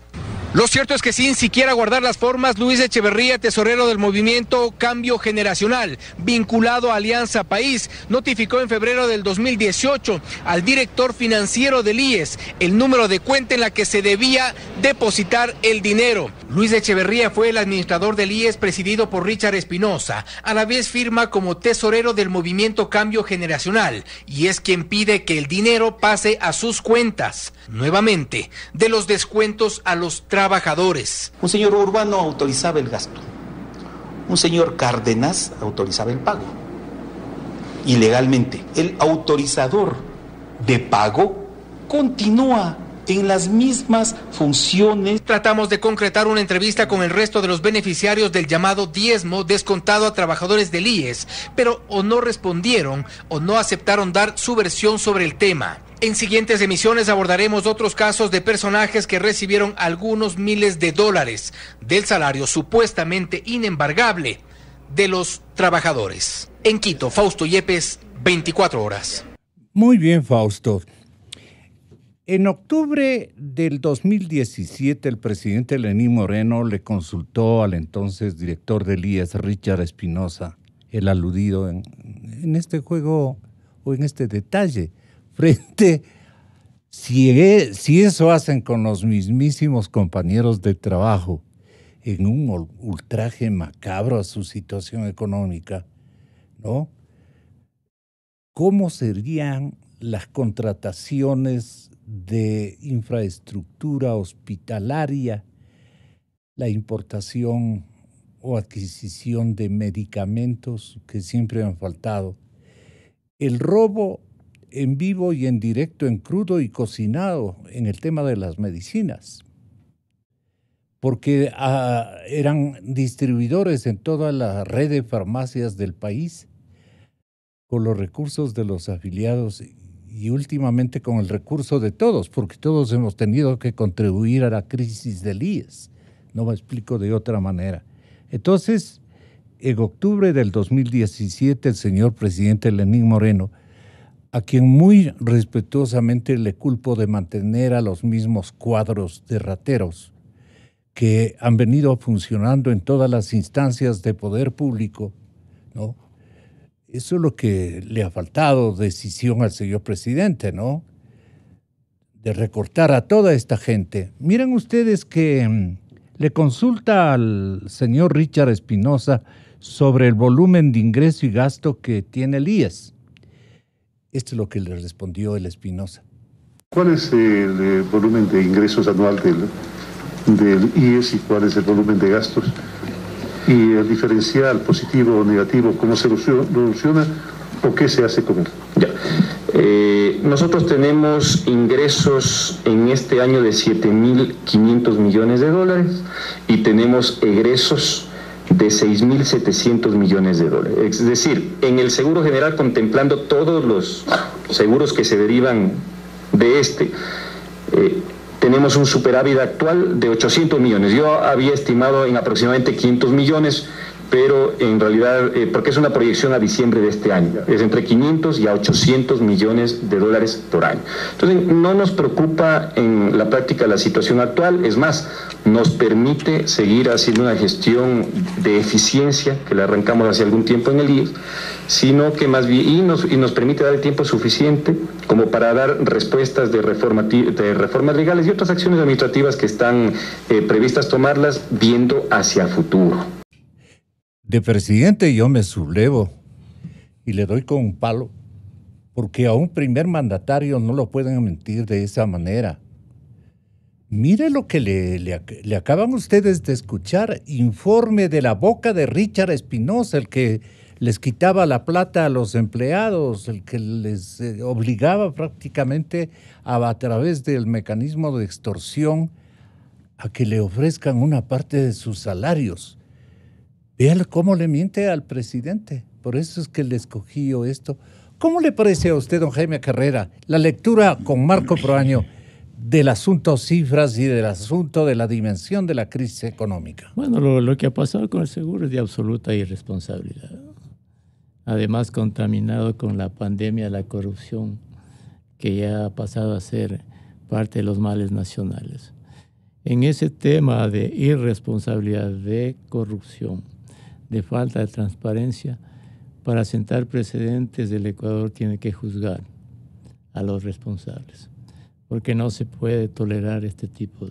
Lo cierto es que sin siquiera guardar las formas, Luis Echeverría, tesorero del movimiento Cambio Generacional, vinculado a Alianza País, notificó en febrero del 2018 al director financiero del IES el número de cuenta en la que se debía depositar el dinero. Luis Echeverría fue el administrador del IES presidido por Richard Espinosa, a la vez firma como tesorero del movimiento Cambio Generacional, y es quien pide que el dinero pase a sus cuentas. Nuevamente, de los descuentos a los trabajadores. Un señor Urbano autorizaba el gasto. Un señor Cárdenas autorizaba el pago. Ilegalmente, el autorizador de pago continúa en las mismas funciones. Tratamos de concretar una entrevista con el resto de los beneficiarios del llamado diezmo descontado a trabajadores del IES, pero o no respondieron o no aceptaron dar su versión sobre el tema. En siguientes emisiones abordaremos otros casos de personajes que recibieron algunos miles de dólares del salario supuestamente inembargable de los trabajadores. En Quito, Fausto Yepes, 24 horas. Muy bien, Fausto. En octubre del 2017, el presidente Lenín Moreno le consultó al entonces director del IES, Richard Espinosa, el aludido en este juego o en este detalle, frente si eso hacen con los mismísimos compañeros de trabajo en un ultraje macabro a su situación económica, ¿no? ¿Cómo serían las contrataciones de infraestructura hospitalaria, la importación o adquisición de medicamentos que siempre han faltado, el robo en vivo y en directo, en crudo y cocinado en el tema de las medicinas? Porque eran distribuidores en toda la red de farmacias del país con los recursos de los afiliados y últimamente con el recurso de todos, porque todos hemos tenido que contribuir a la crisis del IES. No me explico de otra manera. Entonces, en octubre del 2017, el señor presidente Lenín Moreno, a quien muy respetuosamente le culpo de mantener a los mismos cuadros de rateros que han venido funcionando en todas las instancias de poder público, ¿no? Eso es lo que le ha faltado decisión al señor presidente, ¿no? De recortar a toda esta gente. Miren ustedes que le consulta al señor Richard Espinosa sobre el volumen de ingreso y gasto que tiene el IES. Esto es lo que le respondió el Espinosa. ¿Cuál es el volumen de ingresos anual del IES y cuál es el volumen de gastos? Y el diferencial positivo o negativo, ¿cómo se soluciona o qué se hace con él? Ya. Nosotros tenemos ingresos en este año de 7.500 millones de dólares y tenemos egresos de 6.700 millones de dólares. Es decir, en el Seguro General, contemplando todos los seguros que se derivan de tenemos un superávit actual de 800 millones. Yo había estimado en aproximadamente 500 millones, pero en realidad, porque es una proyección a diciembre de este año, es entre 500 y a 800 millones de dólares por año. Entonces, no nos preocupa en la práctica la situación actual, es más, nos permite seguir haciendo una gestión de eficiencia que la arrancamos hace algún tiempo en el IES, sino que más bien, y nos permite dar el tiempo suficiente como para dar respuestas de reformas legales y otras acciones administrativas que están previstas tomarlas viendo hacia futuro. De presidente yo me sublevo y le doy con un palo, porque a un primer mandatario no lo pueden mentir de esa manera. Mire lo que le acaban ustedes de escuchar, informe de la boca de Richard Espinosa, el que les quitaba la plata a los empleados, el que les obligaba prácticamente a través del mecanismo de extorsión a que le ofrezcan una parte de sus salarios. Vean cómo le miente al presidente. Por eso es que le escogí yo esto. ¿Cómo le parece a usted, don Jaime Carrera, la lectura con Marco Proaño del asunto cifras y del asunto de la dimensión de la crisis económica? Bueno, lo que ha pasado con el seguro es de absoluta irresponsabilidad. Además, contaminado con la pandemia, la corrupción, que ya ha pasado a ser parte de los males nacionales. en ese tema de irresponsabilidad, de corrupción, de falta de transparencia, para sentar precedentes, el Ecuador tiene que juzgar a los responsables, porque no se puede tolerar este tipo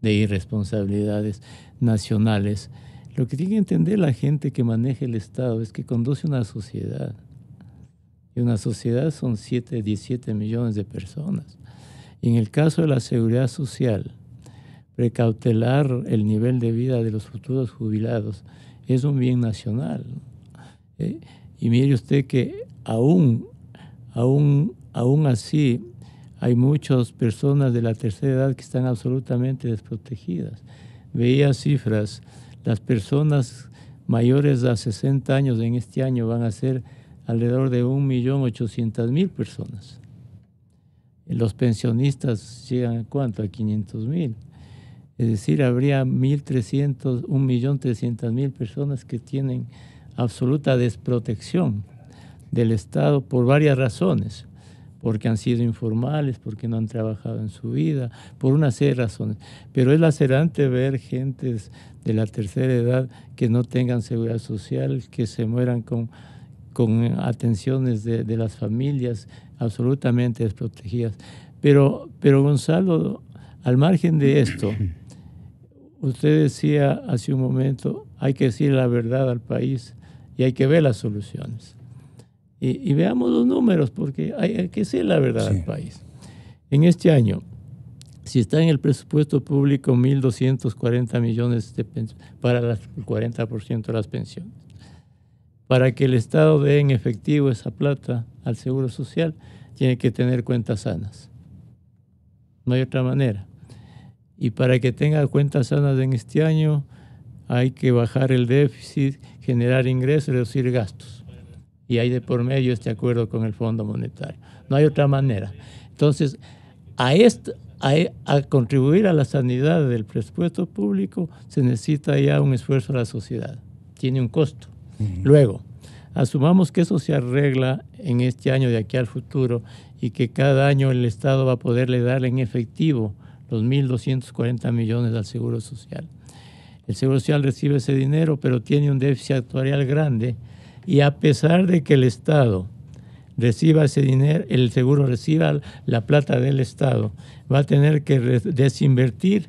de irresponsabilidades nacionales. Lo que tiene que entender la gente que maneja el Estado es que conduce una sociedad, y una sociedad son 17 millones de personas. Y en el caso de la seguridad social, precautelar el nivel de vida de los futuros jubilados es un bien nacional. Y mire usted que aún así hay muchas personas de la tercera edad que están absolutamente desprotegidas. Veía cifras, las personas mayores a 60 años en este año van a ser alrededor de 1.800.000 personas. Los pensionistas llegan a ¿cuánto? A 500.000. Es decir, habría 1.300.000 personas que tienen absoluta desprotección del Estado por varias razones, porque han sido informales, porque no han trabajado en su vida, por una serie de razones. Pero es lacerante ver gentes de la tercera edad que no tengan seguridad social, que se mueran con atenciones de las familias absolutamente desprotegidas. Pero Gonzalo, al margen de esto, usted decía hace un momento, hay que decir la verdad al país y hay que ver las soluciones. Y veamos los números, porque hay que decir la verdad al país. En este año, si está en el presupuesto público 1.240 millones para el 40% de las pensiones, para que el Estado dé en efectivo esa plata al Seguro Social, tiene que tener cuentas sanas. No hay otra manera. Y para que tenga cuentas sanas en este año, hay que bajar el déficit, generar ingresos y reducir gastos. Y hay de por medio este acuerdo con el Fondo Monetario. No hay otra manera. Entonces, a contribuir a la sanidad del presupuesto público se necesita ya un esfuerzo de la sociedad. Tiene un costo. Luego, asumamos que eso se arregla en este año de aquí al futuro y que cada año el Estado va a poderle dar en efectivo los 1.240 millones al Seguro Social. El Seguro Social recibe ese dinero, pero tiene un déficit actuarial grande y a pesar de que el Estado reciba ese dinero, el Seguro reciba la plata del Estado, va a tener que desinvertir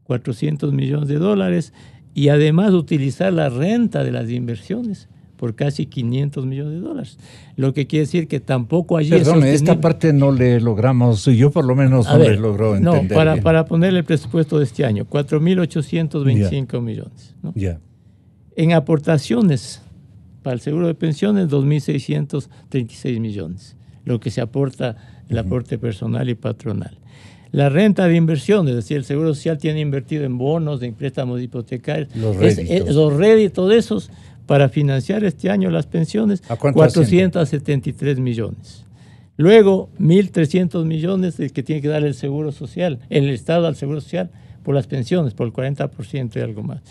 400 millones de dólares y además utilizar la renta de las inversiones por casi 500 millones de dólares. Lo que quiere decir que tampoco allí Perdón, esta parte no le logramos, yo por lo menos no le logro entender. No, para ponerle el presupuesto de este año, 4.825 millones. ¿No? En aportaciones para el seguro de pensiones, 2.636 millones, lo que se aporta el aporte personal y patronal. La renta de inversión, es decir, el Seguro Social tiene invertido en bonos, en préstamos hipotecarios, los réditos de esos para financiar este año las pensiones, 473 millones. Luego, 1.300 millones el que tiene que dar el Seguro Social, el Estado al Seguro Social por las pensiones, por el 40% y algo más.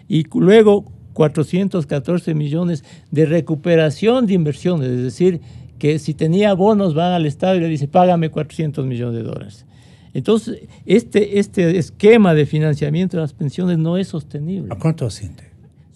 Y luego, 414 millones de recuperación de inversiones, es decir, que si tenía bonos van al Estado y le dice, págame 400 millones de dólares. Entonces, este esquema de financiamiento de las pensiones no es sostenible. ¿A cuánto asciende?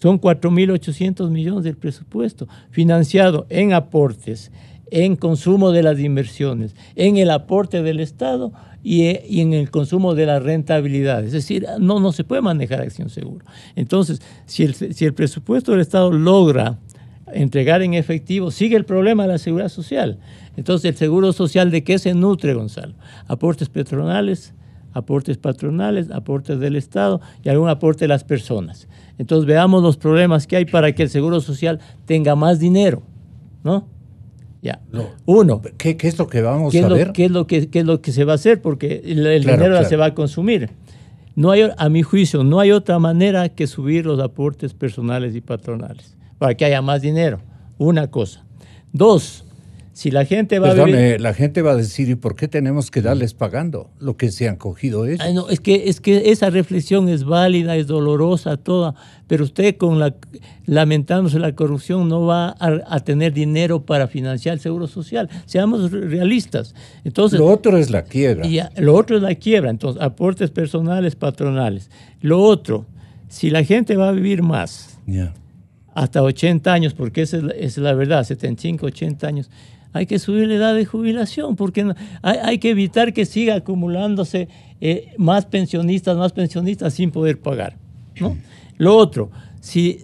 Son 4.800 millones del presupuesto, financiado en aportes, en consumo de las inversiones, en el aporte del Estado y en el consumo de la rentabilidad. Es decir, no se puede manejar acción seguro. Entonces, si el presupuesto del Estado logra entregar en efectivo, sigue el problema de la seguridad social. Entonces, ¿el seguro social de qué se nutre, Gonzalo? Aportes patronales, aportes del Estado y algún aporte de las personas. Entonces, veamos los problemas que hay para que el seguro social tenga más dinero, ¿no? Ya. Uno. ¿Qué es lo que vamos a ver? ¿Qué es lo que se va a hacer? Porque el dinero se va a consumir. No hay, a mi juicio, no hay otra manera que subir los aportes personales y patronales para que haya más dinero. Una cosa. Dos, si la gente va Perdone, a vivir... la gente va a decir, ¿y por qué tenemos que darles pagando lo que se han cogido ellos? No, es que esa reflexión es válida, es dolorosa, toda, pero usted lamentándose la corrupción no va a tener dinero para financiar el Seguro Social. Seamos realistas. Entonces, lo otro es la quiebra. Lo otro es la quiebra, entonces aportes personales, patronales. Lo otro, si la gente va a vivir más, hasta 80 años, porque esa es la verdad, 75, 80 años, hay que subir la edad de jubilación, porque hay que evitar que siga acumulándose más pensionistas sin poder pagar, ¿no? Lo otro, si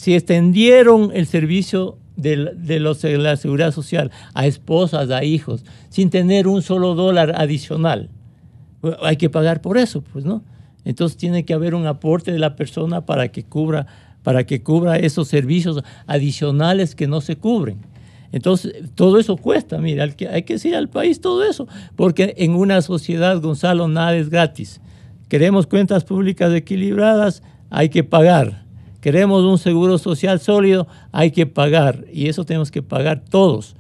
extendieron el servicio de la seguridad social a esposas, a hijos, sin tener un solo dólar adicional, hay que pagar por eso, pues, ¿no? Entonces tiene que haber un aporte de la persona para que cubra esos servicios adicionales que no se cubren. Entonces, todo eso cuesta, mira, hay que decir al país todo eso, porque en una sociedad, Gonzalo, nada es gratis. Queremos cuentas públicas equilibradas, hay que pagar. Queremos un seguro social sólido, hay que pagar. Y eso tenemos que pagar todos.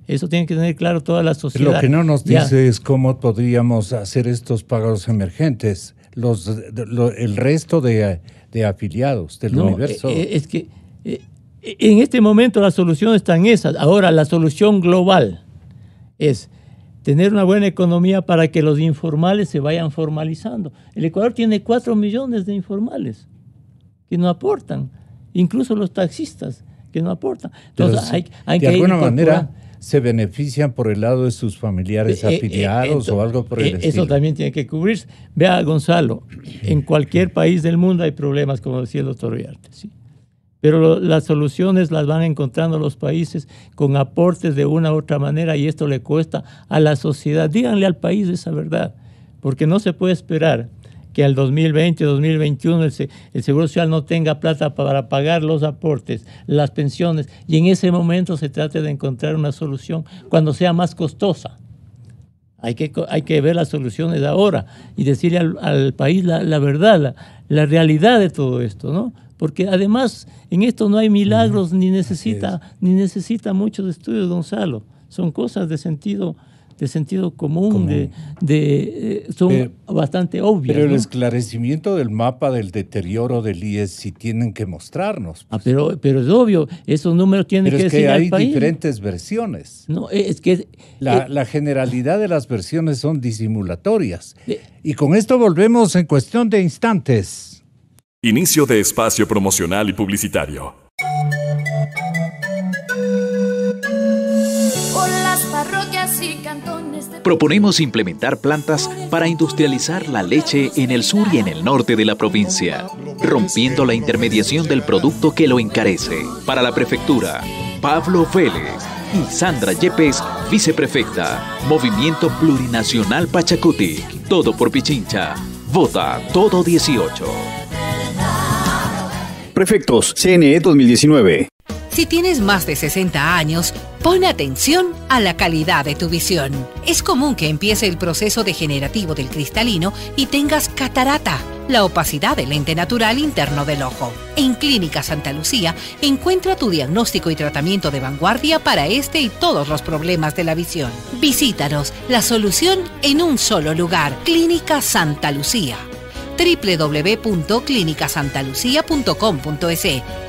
Eso tiene que tener claro toda la sociedad. Lo que no nos dice es cómo podríamos hacer estos pagos emergentes, el resto de afiliados del universo. Es que en este momento la solución está en esa. Ahora, la solución global es tener una buena economía para que los informales se vayan formalizando. El Ecuador tiene 4 millones de informales que no aportan, incluso los taxistas que no aportan. Entonces, hay de que alguna manera se benefician por el lado de sus familiares afiliados o algo por el estilo. Eso también tiene que cubrirse. Vea, Gonzalo, en cualquier país del mundo hay problemas, como decía el doctor Uriarte, ¿sí? Pero las soluciones las van encontrando los países con aportes de una u otra manera, y esto le cuesta a la sociedad. Díganle al país esa verdad, porque no se puede esperar que al 2020, 2021 el Seguro Social no tenga plata para pagar los aportes, las pensiones, y en ese momento se trate de encontrar una solución cuando sea más costosa. Hay que ver las soluciones ahora y decirle al país la verdad, la realidad de todo esto, ¿no? Porque además en esto no hay milagros ni necesita muchos estudios, Gonzalo. Son cosas de sentido común. Son bastante obvias. Pero el ¿no? esclarecimiento del mapa del deterioro del IES sí tienen que mostrarnos. Pero es obvio, esos números tienen que decir al país. Pero es que hay diferentes versiones. No, es que la generalidad de las versiones son disimulatorias. Y con esto volvemos en cuestión de instantes. Inicio de espacio promocional y publicitario. Proponemos implementar plantas para industrializar la leche en el sur y en el norte de la provincia, rompiendo la intermediación del producto que lo encarece. Para la prefectura, Pablo Vélez y Sandra Yepes, viceprefecta. Movimiento Plurinacional Pachacuti. Todo por Pichincha. Vota todo 18. Prefectos, CNE 2019. Si tienes más de 60 años, pon atención a la calidad de tu visión. Es común que empiece el proceso degenerativo del cristalino y tengas catarata, la opacidad del lente natural interno del ojo. En Clínica Santa Lucía, encuentra tu diagnóstico y tratamiento de vanguardia para este y todos los problemas de la visión. Visítanos, la solución en un solo lugar. Clínica Santa Lucía. www.clinicasantalucia.com.es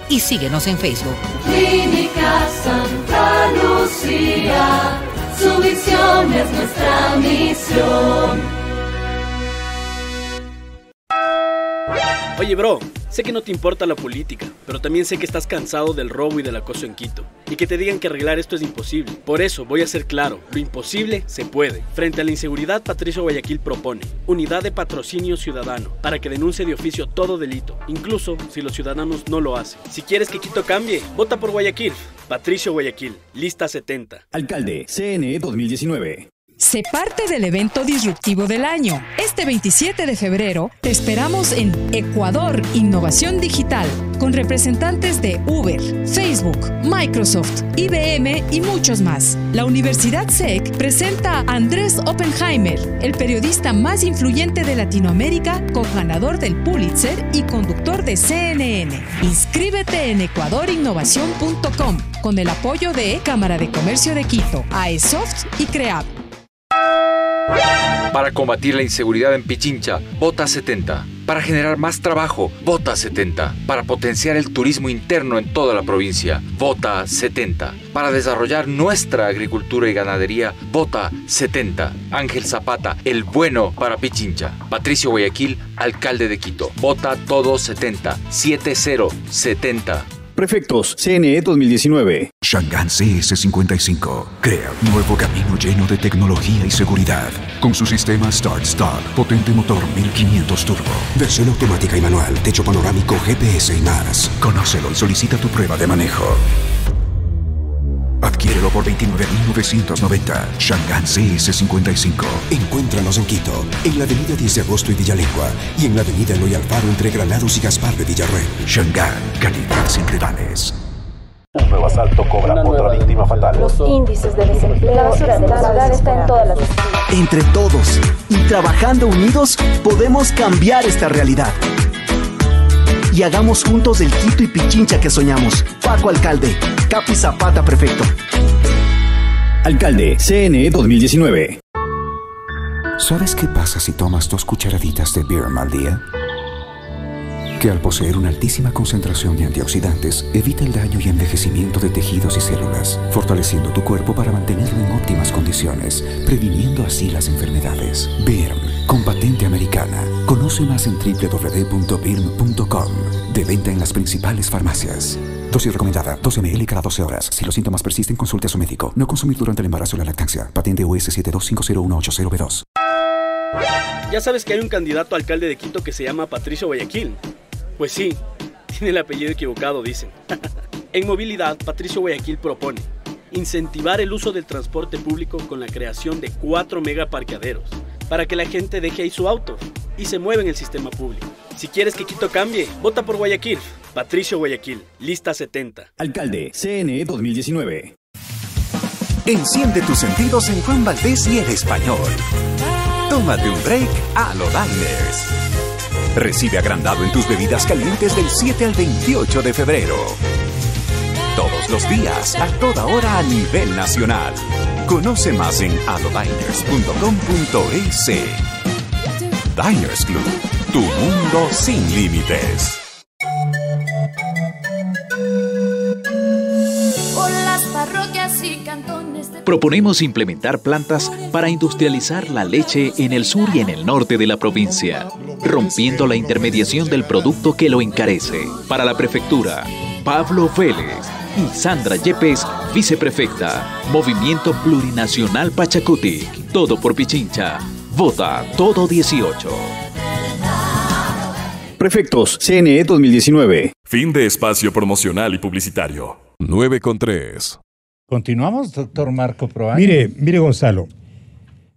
y síguenos en Facebook. Clínica Santa Lucía, su visión es nuestra misión. Oye, bro, sé que no te importa la política, pero también sé que estás cansado del robo y del acoso en Quito, y que te digan que arreglar esto es imposible. Por eso voy a ser claro, lo imposible se puede. Frente a la inseguridad, Patricio Guayaquil propone Unidad de Patrocinio Ciudadano, para que denuncie de oficio todo delito, incluso si los ciudadanos no lo hacen. Si quieres que Quito cambie, vota por Guayaquil. Patricio Guayaquil, lista 70. Alcalde, CNE 2019. Sé parte del evento disruptivo del año. Este 27 de febrero te esperamos en Ecuador Innovación Digital, con representantes de Uber, Facebook, Microsoft, IBM y muchos más. La Universidad SEC presenta a Andrés Oppenheimer, el periodista más influyente de Latinoamérica, co-ganador del Pulitzer y conductor de CNN. Inscríbete en ecuadorinnovación.com con el apoyo de Cámara de Comercio de Quito, AESoft y CREAP. Para combatir la inseguridad en Pichincha, vota 70. Para generar más trabajo, vota 70. Para potenciar el turismo interno en toda la provincia, vota 70. Para desarrollar nuestra agricultura y ganadería, vota 70. Ángel Zapata, el bueno para Pichincha. Patricio Guayaquil, alcalde de Quito. Vota todo 70. 70. Prefectos, CNE 2019. Chang'an CS55 crea un nuevo camino lleno de tecnología y seguridad. Con su sistema Start-Stop, potente motor 1500 turbo, versión automática y manual, techo panorámico, GPS y más. Conócelo y solicita tu prueba de manejo. Adquiérelo por 29.990. Chang'an CS55. Encuéntranos en Quito, en la avenida 10 de Agosto y Villalengua, y en la avenida Eloy Alfaro entre Granados y Gaspar de Villarroel. Chang'an, calidad sin rivales. Un nuevo asalto cobra otra víctima fatal. Los índices de desempleo, la basura de la ciudad está en todas las esquinas. Entre todos y trabajando unidos podemos cambiar esta realidad. Y hagamos juntos el Quito y Pichincha que soñamos. Paco Alcalde, Capi Zapata Prefecto. Alcalde, CNE 2019. ¿Sabes qué pasa si tomas 2 cucharaditas de Birm al día? Que al poseer una altísima concentración de antioxidantes, evita el daño y envejecimiento de tejidos y células, fortaleciendo tu cuerpo para mantenerlo en óptimas condiciones, previniendo así las enfermedades. Birm, con patente americana. Conoce más en www.birm.com. De venta en las principales farmacias. Dosis recomendada, 12 ml cada 12 horas. Si los síntomas persisten, consulte a su médico. No consumir durante el embarazo o la lactancia. Patente US 72501880B2. Ya sabes que hay un candidato a alcalde de Quito que se llama Patricio Guayaquil. Pues sí, tiene el apellido equivocado, dicen. En movilidad, Patricio Guayaquil propone incentivar el uso del transporte público con la creación de 4 megaparqueaderos para que la gente deje ahí su auto y se mueva en el sistema público. Si quieres que Quito cambie, vota por Guayaquil. Patricio Guayaquil, lista 70. Alcalde, CNE 2019. Enciende tus sentidos en Juan Valdez y el español. Tómate un break a lo Diners. Recibe agrandado en tus bebidas calientes del 7 al 28 de febrero. Todos los días, a toda hora a nivel nacional. Conoce más en alodiners.com.es. Diners Club, tu mundo sin límites. Proponemos implementar plantas para industrializar la leche en el sur y en el norte de la provincia, rompiendo la intermediación del producto que lo encarece. Para la prefectura, Pablo Vélez y Sandra Yepes, viceprefecta. Movimiento Plurinacional Pachacutic. Todo por Pichincha. Vota todo 18. Prefectos, CNE 2019. Fin de espacio promocional y publicitario. 9:03. Continuamos, doctor Marco Proaño. Mire, Gonzalo,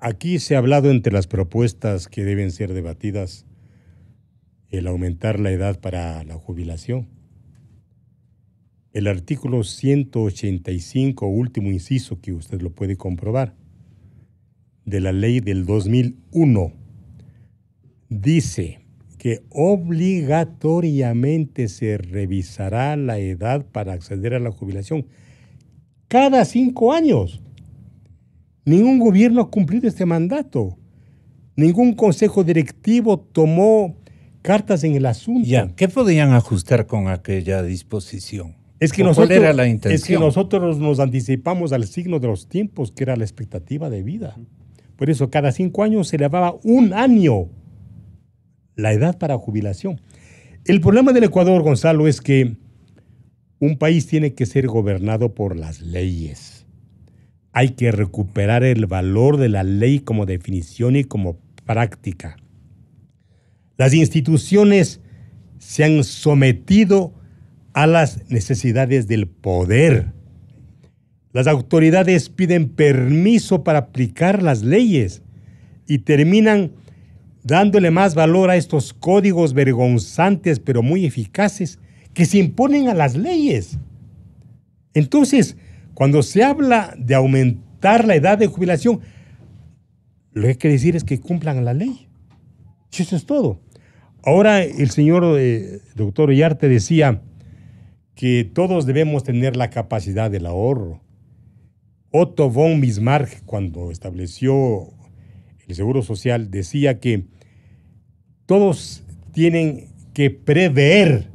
aquí se ha hablado entre las propuestas que deben ser debatidas el aumentar la edad para la jubilación. El artículo 185, último inciso, que usted lo puede comprobar, de la ley del 2001, dice que obligatoriamente se revisará la edad para acceder a la jubilación cada 5 años. Ningún gobierno ha cumplido este mandato. Ningún consejo directivo tomó cartas en el asunto. Ya, ¿qué podían ajustar con aquella disposición? Es que ¿Cuál era la intención? Es que nosotros nos anticipamos al signo de los tiempos, que era la expectativa de vida. Por eso cada 5 años se elevaba 1 año la edad para jubilación. El problema del Ecuador, Gonzalo, es que un país tiene que ser gobernado por las leyes. Hay que recuperar el valor de la ley como definición y como práctica. Las instituciones se han sometido a las necesidades del poder. Las autoridades piden permiso para aplicar las leyes y terminan dándole más valor a estos códigos vergonzantes pero muy eficaces que se imponen a las leyes. Entonces, cuando se habla de aumentar la edad de jubilación, lo que hay que decir es que cumplan la ley. Y eso es todo. Ahora el señor doctor Llarte decía que todos debemos tener la capacidad del ahorro. Otto von Bismarck, cuando estableció el Seguro Social, decía que todos tienen que prever.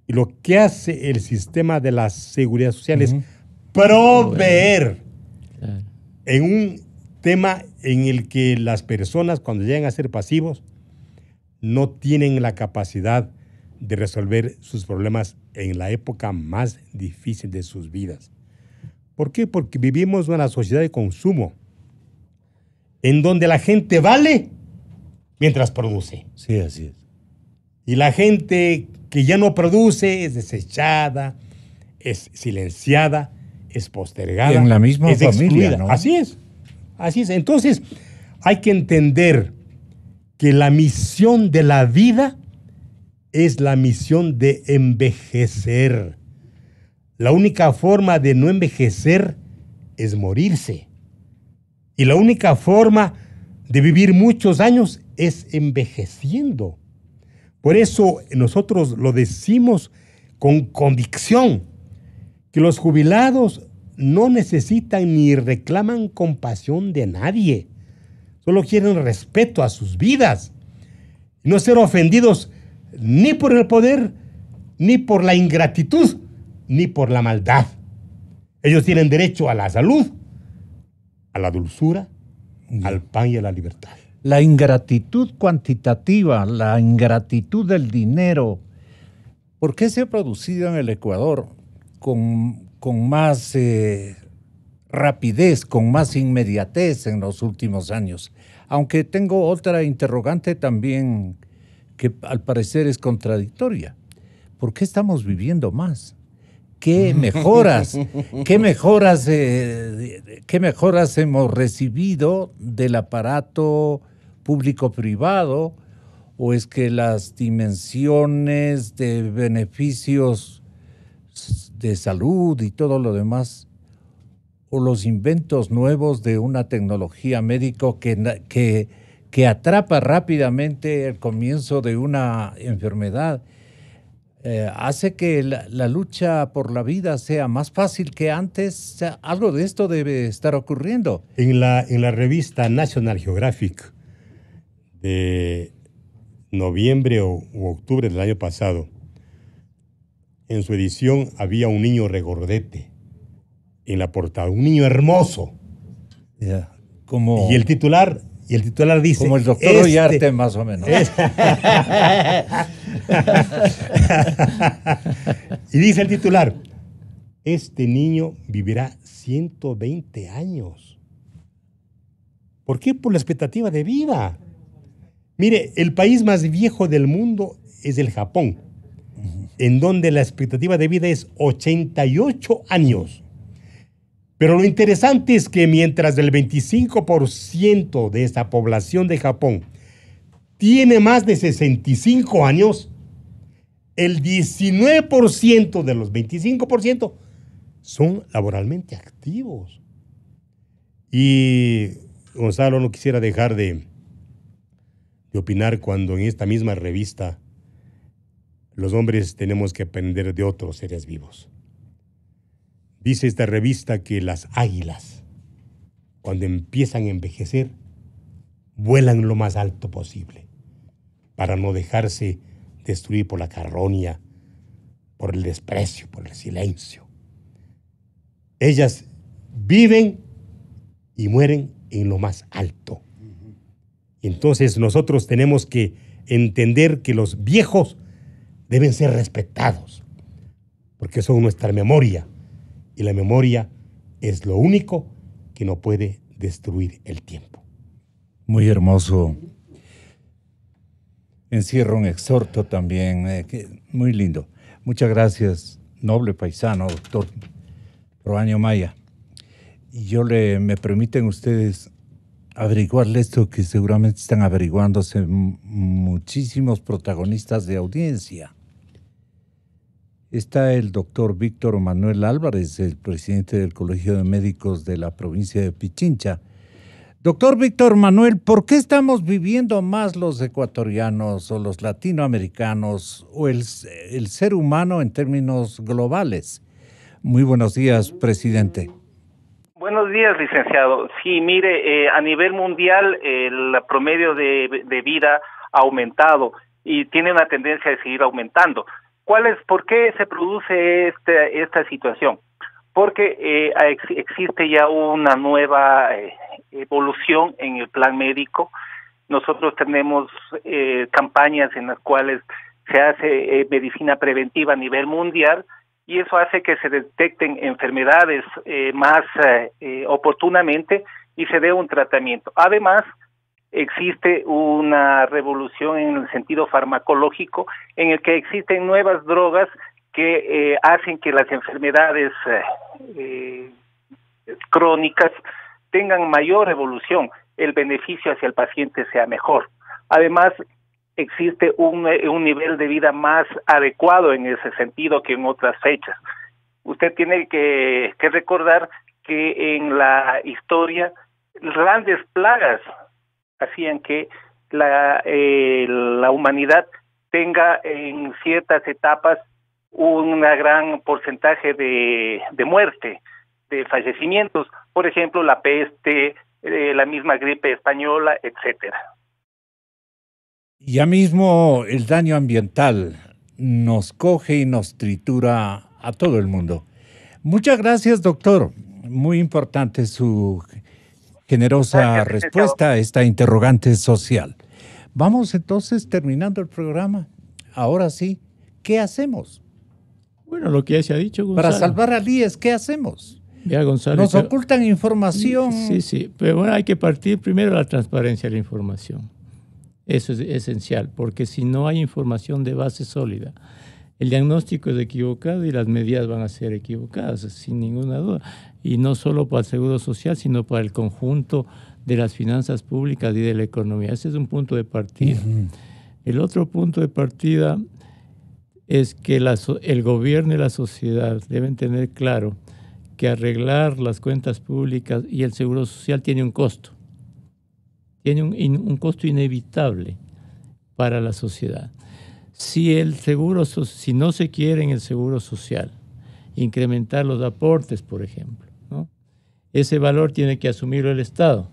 Y lo que hace el sistema de la seguridad social es proveer en un tema en el que las personas, cuando llegan a ser pasivos, no tienen la capacidad de resolver sus problemas en la época más difícil de sus vidas. ¿Por qué? Porque vivimos en una sociedad de consumo en donde la gente vale mientras produce. Sí, así es. Y la gente que ya no produce es desechada, es silenciada, es postergada, y en la misma es familia, excluida. ¿no? Así es. Así es. Entonces, hay que entender que la misión de la vida es la misión de envejecer. La única forma de no envejecer es morirse. Y la única forma de vivir muchos años es envejeciendo. Por eso nosotros lo decimos con convicción, que los jubilados no necesitan ni reclaman compasión de nadie. Solo quieren respeto a sus vidas. Y no ser ofendidos ni por el poder, ni por la ingratitud, ni por la maldad. Ellos tienen derecho a la salud, a la dulzura, al pan y a la libertad. La ingratitud cuantitativa, la ingratitud del dinero, ¿por qué se ha producido en el Ecuador con más rapidez, con más inmediatez en los últimos años? Aunque tengo otra interrogante también que al parecer es contradictoria. ¿Por qué estamos viviendo más? ¿Qué mejoras hemos recibido del aparato público-privado? ¿O es que las dimensiones de beneficios de salud y todo lo demás, o los inventos nuevos de una tecnología médico que atrapa rápidamente el comienzo de una enfermedad, hace que la lucha por la vida sea más fácil que antes? Algo de esto debe estar ocurriendo. En la revista National Geographic de noviembre u octubre del año pasado, en su edición había un niño regordete en la portada, un niño hermoso. Como... Y el titular dice... Como el doctor Llarte, más o menos. Y dice el titular, este niño vivirá 120 años. ¿Por qué? Por la expectativa de vida. Mire, el país más viejo del mundo es el Japón, en donde la expectativa de vida es 88 años. Pero lo interesante es que mientras el 25% de esta población de Japón tiene más de 65 años, el 19% de los 25% son laboralmente activos. Y Gonzalo, no quisiera dejar de opinar cuando en esta misma revista los hombres tenemos que aprender de otros seres vivos. Dice esta revista que las águilas, cuando empiezan a envejecer, vuelan lo más alto posible para no dejarse destruir por la carroña, por el desprecio, por el silencio. Ellas viven y mueren en lo más alto. Entonces nosotros tenemos que entender que los viejos deben ser respetados, porque son nuestra memoria. Y la memoria es lo único que no puede destruir el tiempo. Muy hermoso. Encierra un exhorto también, muy lindo. Muchas gracias, noble paisano, doctor Proaño Maya. Y me permiten ustedes averiguarle esto que seguramente están averiguándose muchísimos protagonistas de audiencia. Está el doctor Víctor Manuel Álvarez, el presidente del Colegio de Médicos de la provincia de Pichincha. Doctor Víctor Manuel, ¿por qué estamos viviendo más los ecuatorianos o los latinoamericanos o el ser humano en términos globales? Muy buenos días, presidente. Buenos días, licenciado. Sí, mire, a nivel mundial el promedio de vida ha aumentado y tiene una tendencia de seguir aumentando. ¿Por qué se produce esta situación? Porque existe ya una nueva evolución en el plan médico. Nosotros tenemos campañas en las cuales se hace medicina preventiva a nivel mundial y eso hace que se detecten enfermedades más oportunamente y se dé un tratamiento. Además, existe una revolución en el sentido farmacológico en el que existen nuevas drogas que hacen que las enfermedades crónicas tengan mayor evolución, el beneficio hacia el paciente sea mejor. Además, existe un nivel de vida más adecuado en ese sentido que en otras fechas. Usted tiene que recordar que en la historia grandes plagas hacían que la humanidad tenga en ciertas etapas un gran porcentaje de muerte, de fallecimientos, por ejemplo la peste, la misma gripe española, etcétera. Ya mismo el daño ambiental nos coge y nos tritura a todo el mundo. Muchas gracias, doctor. Muy importante su generosa respuesta a esta interrogante social. Vamos entonces terminando el programa. Ahora sí, ¿qué hacemos? Bueno, lo que ya se ha dicho, Gonzalo. Para salvar al IES, ¿qué hacemos? Ya, Gonzalo, nos ocultan información. Sí, pero bueno, hay que partir primero de la transparencia de la información. Eso es esencial, porque si no hay información de base sólida, el diagnóstico es equivocado y las medidas van a ser equivocadas, sin ninguna duda. Y no solo para el Seguro Social, sino para el conjunto de las finanzas públicas y de la economía. Ese es un punto de partida. El otro punto de partida es que el gobierno y la sociedad deben tener claro que arreglar las cuentas públicas y el Seguro Social tiene un costo. Tiene un costo inevitable para la sociedad. Si no se quiere en el Seguro Social incrementar los aportes, por ejemplo, ¿no? Ese valor tiene que asumirlo el Estado.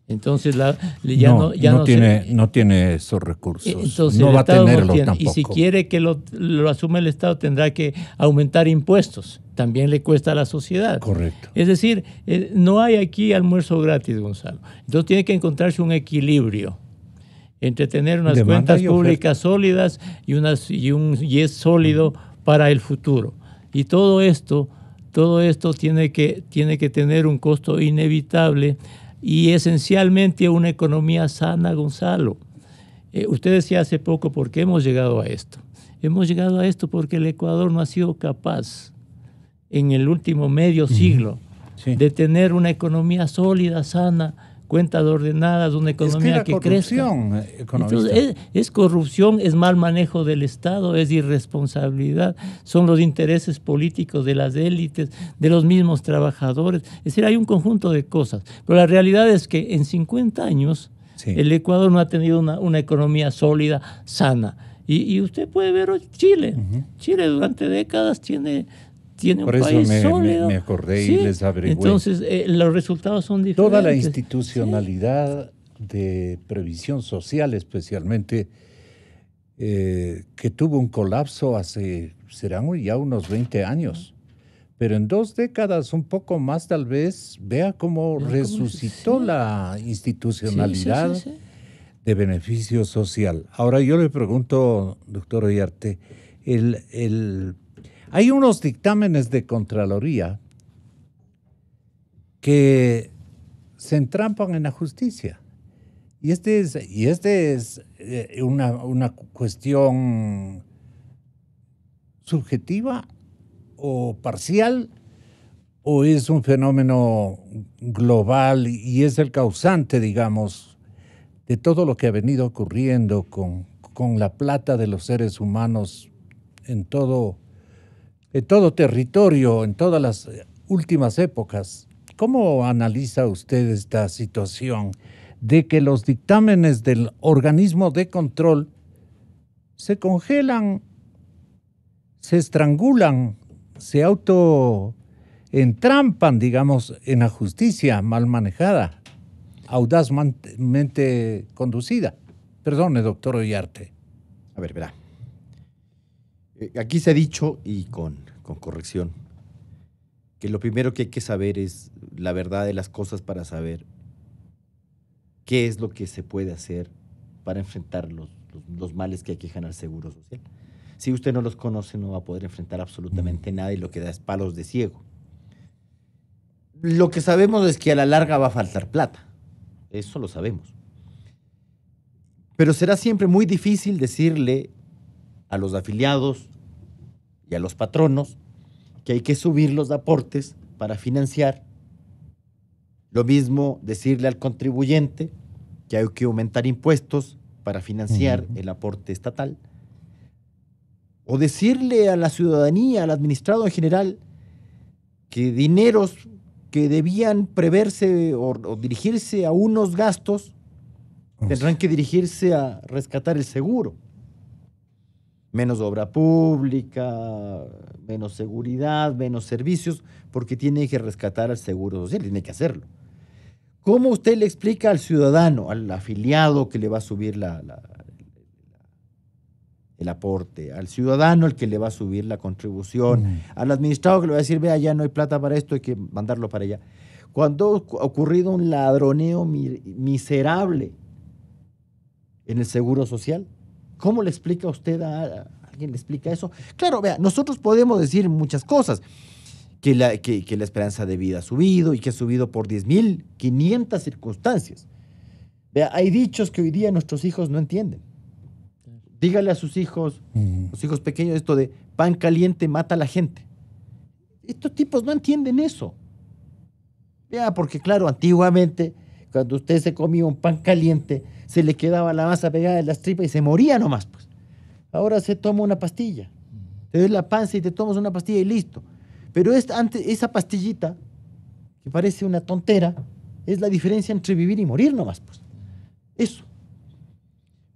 Entonces no tiene esos recursos. Entonces no va a tenerlo tampoco. Y si quiere que lo asuma el Estado, tendrá que aumentar impuestos. También le cuesta a la sociedad. Correcto. Es decir, no hay aquí almuerzo gratis, Gonzalo. Entonces tiene que encontrarse un equilibrio entre tener unas cuentas públicas sólidas y un IES sólido para el futuro. Y todo esto tiene que tener un costo inevitable y esencialmente una economía sana, Gonzalo. Usted decía hace poco, ¿por qué hemos llegado a esto? Hemos llegado a esto porque el Ecuador no ha sido capaz en el último medio siglo de tener una economía sólida, sana, cuentas ordenadas, una economía que crezca. Entonces, es corrupción, es mal manejo del Estado, es irresponsabilidad, son los intereses políticos de las élites, de los mismos trabajadores. Es decir, hay un conjunto de cosas. Pero la realidad es que en 50 años el Ecuador no ha tenido una economía sólida, sana. Y usted puede ver hoy Chile. Chile durante décadas tiene un país sólido. Me acordé y les averigüé. Entonces, los resultados son diferentes. Toda la institucionalidad de previsión social, especialmente, que tuvo un colapso serán ya unos 20 años. Pero en 2 décadas, un poco más tal vez, vea cómo resucitó la institucionalidad de beneficio social. Ahora yo le pregunto, doctor Oyarte, hay unos dictámenes de Contraloría que se entrampan en la justicia. Y este es una cuestión subjetiva o parcial o es un fenómeno global y es el causante, digamos, de todo lo que ha venido ocurriendo con la plata de los seres humanos en todo territorio, en todas las últimas épocas? ¿Cómo analiza usted esta situación de que los dictámenes del organismo de control se congelan, se estrangulan, se entrampan, digamos, en la justicia mal manejada, audazmente conducida? Perdone, doctor Ollarte. A ver, verá. Aquí se ha dicho, y con corrección, que lo primero que hay que saber es la verdad de las cosas para saber qué es lo que se puede hacer para enfrentar los males que aquejan al Seguro Social. Si usted no los conoce, no va a poder enfrentar absolutamente nada y lo que da es palos de ciego. Lo que sabemos es que a la larga va a faltar plata. Eso lo sabemos. Pero será siempre muy difícil decirle a los afiliados y a los patronos que hay que subir los aportes para financiar. Lo mismo decirle al contribuyente que hay que aumentar impuestos para financiar el aporte estatal. O decirle a la ciudadanía, al administrado en general, que dineros que debían preverse o dirigirse a unos gastos tendrán que dirigirse a rescatar el seguro. Menos obra pública, menos seguridad, menos servicios, porque tiene que rescatar al Seguro Social, tiene que hacerlo. ¿Cómo usted le explica al ciudadano, al afiliado que le va a subir el aporte, al ciudadano el que le va a subir la contribución, al administrado que le va a decir, vea, ya no hay plata para esto, hay que mandarlo para allá? Cuando ha ocurrido un ladroneo miserable en el Seguro Social, ¿cómo le explica usted a alguien? ¿Le explica eso? Claro, vea, nosotros podemos decir muchas cosas, que la esperanza de vida ha subido y que ha subido por 10.500 circunstancias. Vea, hay dichos que hoy día nuestros hijos no entienden. Dígale a sus hijos, los hijos pequeños, esto de pan caliente mata a la gente. Estos tipos no entienden eso. Vea, porque claro, antiguamente, cuando usted se comía un pan caliente, se le quedaba la masa pegada en las tripas y se moría nomás, pues. Ahora se toma una pastilla. Te duele la panza y te tomas una pastilla y listo. Pero esa pastillita, que parece una tontera, es la diferencia entre vivir y morir nomás, pues. Eso.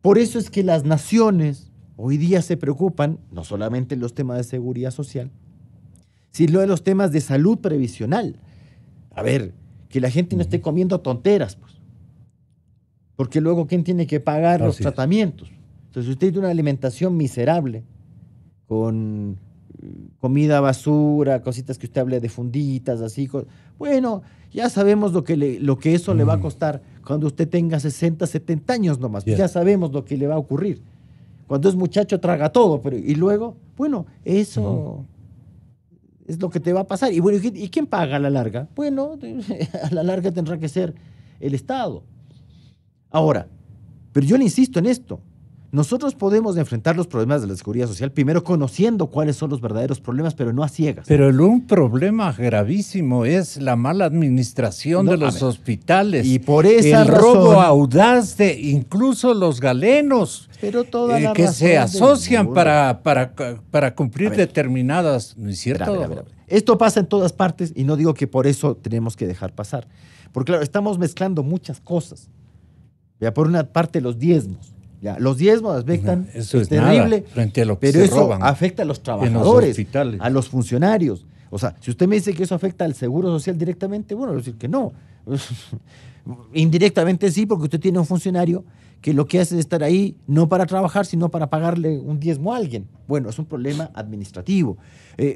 Por eso es que las naciones hoy día se preocupan, no solamente en los temas de seguridad social, sino en los temas de salud previsional. A ver, que la gente no esté comiendo tonteras, pues. Porque luego, ¿quién tiene que pagar los tratamientos? Entonces, si usted tiene una alimentación miserable, con comida basura, cositas que usted hable de funditas, así, bueno, ya sabemos lo que eso le va a costar cuando usted tenga 60, 70 años nomás. Ya sabemos lo que le va a ocurrir. Cuando es muchacho traga todo, pero y luego, bueno, eso es lo que te va a pasar. Y bueno, ¿y quién paga a la larga? Bueno, a la larga tendrá que ser el Estado. Ahora, pero yo le insisto en esto. Nosotros podemos enfrentar los problemas de la seguridad social primero conociendo cuáles son los verdaderos problemas, pero no a ciegas. Pero un problema gravísimo es la mala administración de los hospitales. Y por esa el robo audaz de incluso los galenos, pero toda la que se asocian para cumplir determinadas, ¿no es cierto? A ver. Esto pasa en todas partes y no digo que por eso tenemos que dejar pasar. Porque claro, estamos mezclando muchas cosas. Ya, por una parte los diezmos. Ya, los diezmos afectan, eso es terrible, nada frente a lo que pero se eso roban afecta a los trabajadores, los a los funcionarios. O sea, si usted me dice que eso afecta al Seguro Social directamente, bueno, decir que no. Indirectamente sí, porque usted tiene un funcionario que lo que hace es estar ahí no para trabajar, sino para pagarle un diezmo a alguien. Bueno, es un problema administrativo.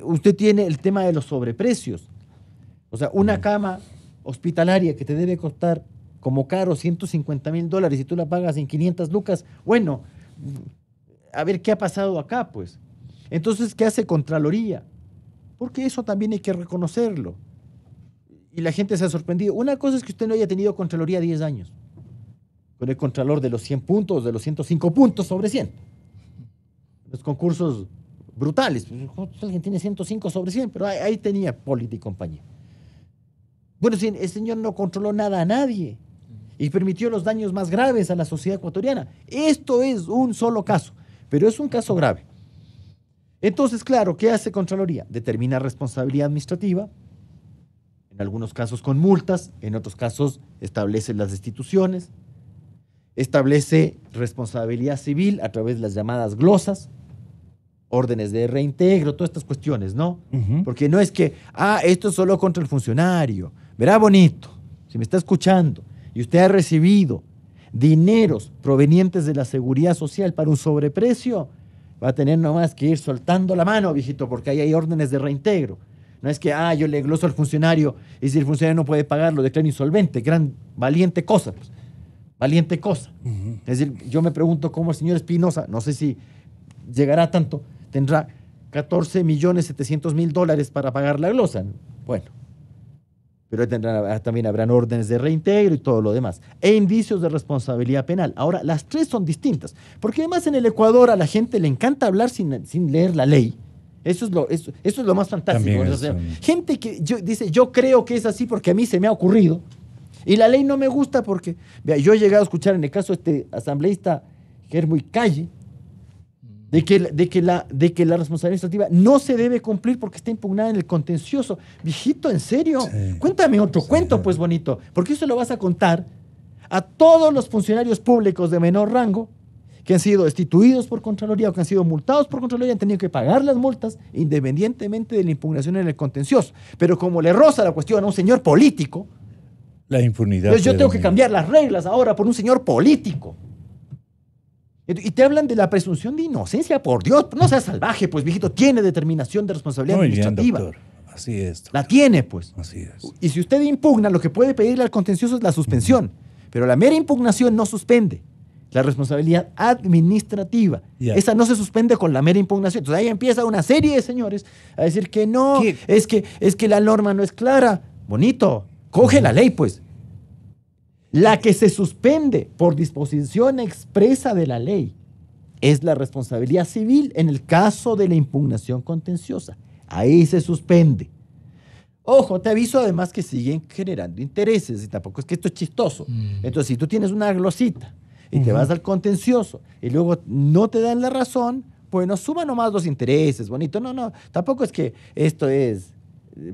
Usted tiene el tema de los sobreprecios. O sea, una cama hospitalaria que te debe costar como caro $150,000 y tú la pagas en 500 lucas, bueno, a ver qué ha pasado acá, pues. Entonces, ¿qué hace Contraloría? Porque eso también hay que reconocerlo. Y la gente se ha sorprendido. Una cosa es que usted no haya tenido Contraloría 10 años, con el Contralor de los 100 puntos, de los 105 puntos sobre 100. Los concursos brutales. Alguien tiene 105 sobre 100, pero ahí tenía Polity y compañía. Bueno, si el señor no controló nada a nadie y permitió los daños más graves a la sociedad ecuatoriana. Esto es un solo caso, pero es un caso grave. Entonces, claro, ¿qué hace Contraloría? Determina responsabilidad administrativa, en algunos casos con multas, en otros casos establece las destituciones, establece responsabilidad civil a través de las llamadas glosas, órdenes de reintegro, todas estas cuestiones, ¿no? Porque no es que, esto es solo contra el funcionario. Verá, bonito, si me está escuchando y usted ha recibido dineros provenientes de la seguridad social para un sobreprecio, va a tener nomás que ir soltando la mano, viejito, porque ahí hay órdenes de reintegro. No es que, yo le gloso al funcionario y si el funcionario no puede pagar, lo declaro insolvente. Gran, valiente cosa, pues. Valiente cosa. Es decir, yo me pregunto cómo el señor Espinosa, no sé si llegará a tanto, tendrá 14.700.000 para pagar la glosa. Bueno, pero también habrán órdenes de reintegro y todo lo demás. E indicios de responsabilidad penal. Ahora, las tres son distintas, porque además en el Ecuador a la gente le encanta hablar sin leer la ley. Eso es lo más fantástico. O sea, gente que dice, yo creo que es así porque a mí se me ha ocurrido, y la ley no me gusta porque, vea, yo he llegado a escuchar en el caso de este asambleísta Germán Calle, de que la responsabilidad administrativa no se debe cumplir porque está impugnada en el contencioso. Viejito, ¿en serio? Sí. Cuéntame otro cuento, pues, bonito, porque eso lo vas a contar a todos los funcionarios públicos de menor rango que han sido destituidos por Contraloría o que han sido multados por Contraloría, han tenido que pagar las multas independientemente de la impugnación en el contencioso. Pero como le roza la cuestión a un señor político, la impunidad. Entonces yo tengo que cambiar las reglas ahora por un señor político. Y te hablan de la presunción de inocencia, por Dios, no seas salvaje, pues, viejito, tiene determinación de responsabilidad administrativa. Bien, doctor. Así es. Doctor. La tiene, pues. Así es. Y si usted impugna, lo que puede pedirle al contencioso es la suspensión, pero la mera impugnación no suspende la responsabilidad administrativa. Esa no se suspende con la mera impugnación. Entonces ahí empieza una serie de señores a decir que no, es que la norma no es clara. Bonito, coge la ley, pues. La que se suspende por disposición expresa de la ley es la responsabilidad civil en el caso de la impugnación contenciosa. Ahí se suspende. Ojo, te aviso además que siguen generando intereses y tampoco es que esto es chistoso. Entonces, si tú tienes una glosita y te vas al contencioso y luego no te dan la razón, bueno, suma nomás los intereses, bonito. No, tampoco es que esto es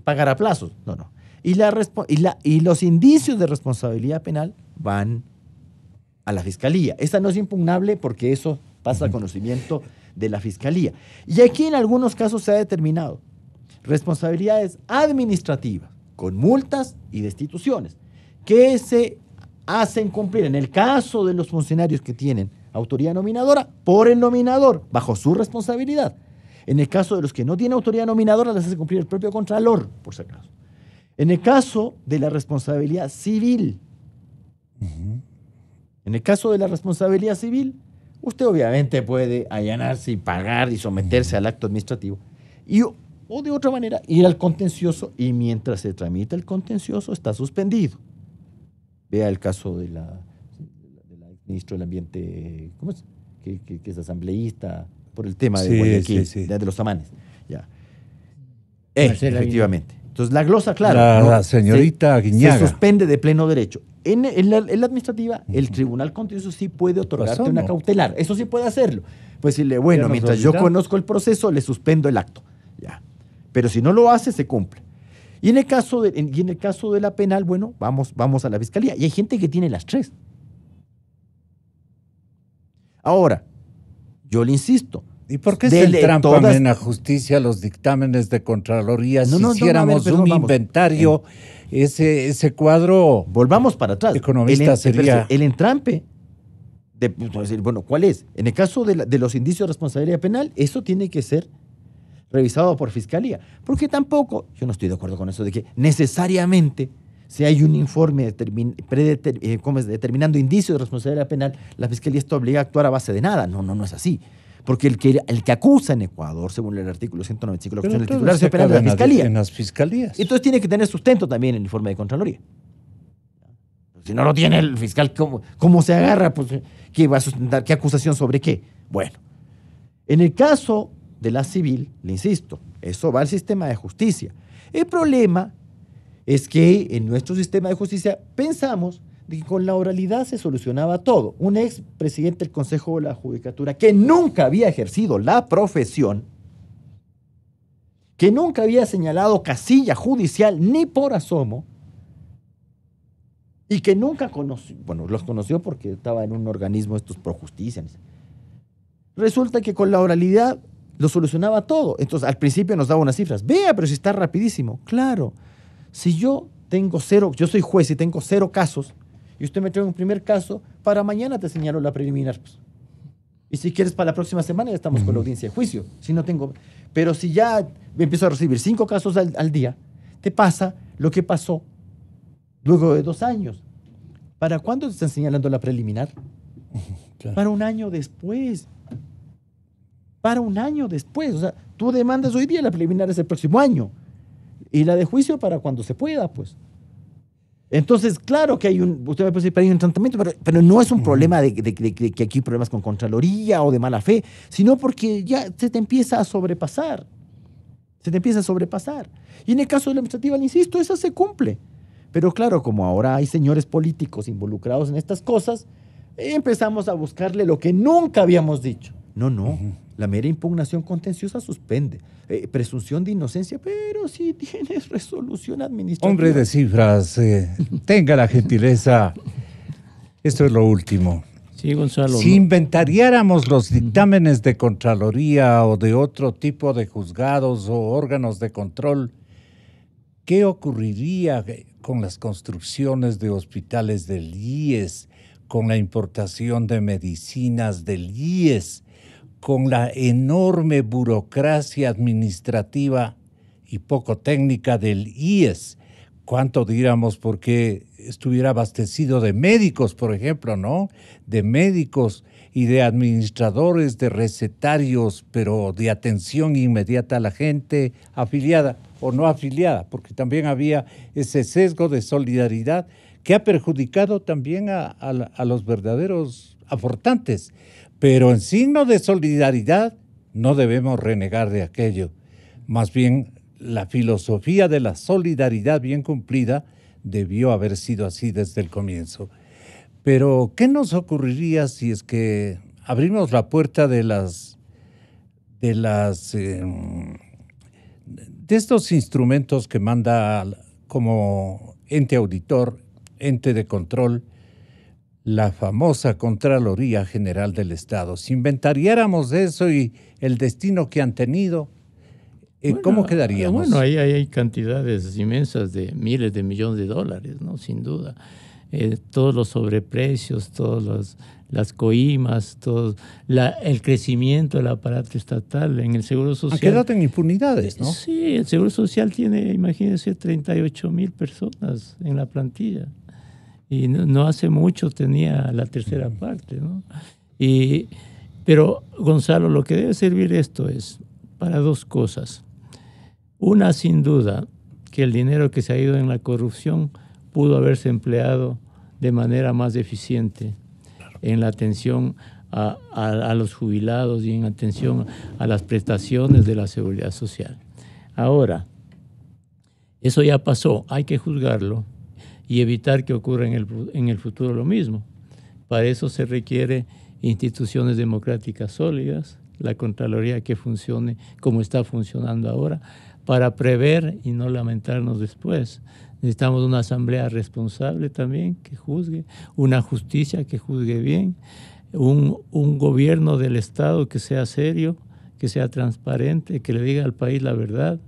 pagar a plazos. No. Y los indicios de responsabilidad penal van a la Fiscalía. Esta no es impugnable porque eso pasa al conocimiento de la Fiscalía. Y aquí en algunos casos se ha determinado responsabilidades administrativas con multas y destituciones que se hacen cumplir en el caso de los funcionarios que tienen autoridad nominadora por el nominador bajo su responsabilidad. En el caso de los que no tienen autoridad nominadora las hace cumplir el propio Contralor, por si acaso. En el caso de la responsabilidad civil, usted obviamente puede allanarse y pagar y someterse al acto administrativo o de otra manera ir al contencioso y mientras se tramita el contencioso está suspendido. Vea el caso de la ministra del Ambiente, ¿cómo es? Que es asambleísta por el tema de Guayaquil, de los tamanes. Ya. Efectivamente. Entonces, la glosa, claro. La señorita Guiñaga. Se suspende de pleno derecho. En la administrativa, el tribunal contencioso sí puede otorgarte una cautelar. Eso sí puede hacerlo. Pues decirle, bueno, mientras yo conozco el proceso, le suspendo el acto. Ya. Pero si no lo hace, se cumple. Y en el caso de la penal, bueno, vamos a la Fiscalía. Y hay gente que tiene las tres. Ahora, yo le insisto. ¿Y por qué se entrampan en la justicia los dictámenes de Contraloría? Si hiciéramos un inventario, ese cuadro. Volvamos para atrás. Economista sería. El entrampe. Bueno, ¿cuál es? En el caso de los indicios de responsabilidad penal, eso tiene que ser revisado por Fiscalía. Porque tampoco, yo no estoy de acuerdo con eso de que necesariamente, si hay un informe determinando indicios de responsabilidad penal, la Fiscalía está obligada a actuar a base de nada. No es así. Porque el que acusa en Ecuador, según el artículo 195 de la Constitución, el titular se penal de la Fiscalía. En las fiscalías. Entonces tiene que tener sustento también en el informe de Contraloría. Si no lo tiene el fiscal, ¿cómo se agarra? Pues, ¿qué va a sustentar? ¿Qué acusación sobre qué? Bueno, en el caso de la civil, le insisto, eso va al sistema de justicia. El problema es que en nuestro sistema de justicia pensamos de que con la oralidad se solucionaba todo. Un ex presidente del Consejo de la Judicatura que nunca había ejercido la profesión, que nunca había señalado casilla judicial ni por asomo, y que nunca conoció, bueno, los conoció porque estaba en un organismo estos pro justicia. Resulta que con la oralidad lo solucionaba todo. Entonces, al principio nos daba unas cifras. Vea, pero si está rapidísimo. Claro, si yo tengo 0, yo soy juez y tengo 0 casos, y usted me trae un primer caso, para mañana te señalo la preliminar. Pues. Y si quieres para la próxima semana ya estamos con la audiencia de juicio. Si no tengo, pero si ya empiezo a recibir 5 casos al día, te pasa lo que pasó luego de 2 años. ¿Para cuándo te están señalando la preliminar? Claro. Para un año después. Para un año después. O sea, tú demandas hoy día, la preliminar es el próximo año. Y la de juicio para cuando se pueda, pues. Entonces, claro que hay usted me puede decir, pero hay un tratamiento, pero no es un problema de que aquí hay problemas con Contraloría o de mala fe, sino porque ya se te empieza a sobrepasar. Se te empieza a sobrepasar. Y en el caso de la administrativa, le insisto, esa se cumple. Pero claro, como ahora hay señores políticos involucrados en estas cosas, empezamos a buscarle lo que nunca habíamos dicho. No, la mera impugnación contenciosa suspende. Presunción de inocencia, pero si tienes resolución administrativa. Hombre de cifras, tenga la gentileza. Esto es lo último. Sí, Gonzalo. Si inventariáramos los dictámenes de Contraloría o de otro tipo de juzgados o órganos de control, ¿qué ocurriría con las construcciones de hospitales del IES, con la importación de medicinas del IES, con la enorme burocracia administrativa y poco técnica del IES? ¿Cuánto diríamos porque estuviera abastecido de médicos, por ejemplo, ¿no? De médicos y de administradores, de recetarios, pero de atención inmediata a la gente afiliada o no afiliada, porque también había ese sesgo de solidaridad que ha perjudicado también a los verdaderos aportantes. Pero en signo de solidaridad no debemos renegar de aquello. Más bien, la filosofía de la solidaridad bien cumplida debió haber sido así desde el comienzo. Pero, ¿qué nos ocurriría si es que abrimos la puerta de estos instrumentos que manda como ente auditor, ente de control, la famosa Contraloría General del Estado? Si inventariáramos eso y el destino que han tenido, ¿cómo quedaríamos? Bueno, ahí hay cantidades inmensas de miles de millones de dólares, ¿no? Sin duda. Todos los sobreprecios, todas las coimas, el crecimiento del aparato estatal en el Seguro Social. Han quedado en impunidades, ¿no? Sí, el Seguro Social tiene, imagínense, 38,000 personas en la plantilla. Y no hace mucho tenía la tercera parte, ¿no? Pero, Gonzalo, lo que debe servir esto es para 2 cosas. Una, sin duda, que el dinero que se ha ido en la corrupción pudo haberse empleado de manera más eficiente en la atención a los jubilados y en atención a las prestaciones de la seguridad social. Ahora, eso ya pasó, hay que juzgarlo y evitar que ocurra en el futuro lo mismo. Para eso se requiere instituciones democráticas sólidas, la Contraloría que funcione como está funcionando ahora, para prever y no lamentarnos después. Necesitamos una asamblea responsable también que juzgue, una justicia que juzgue bien, un gobierno del Estado que sea serio, que sea transparente, que le diga al país la verdad,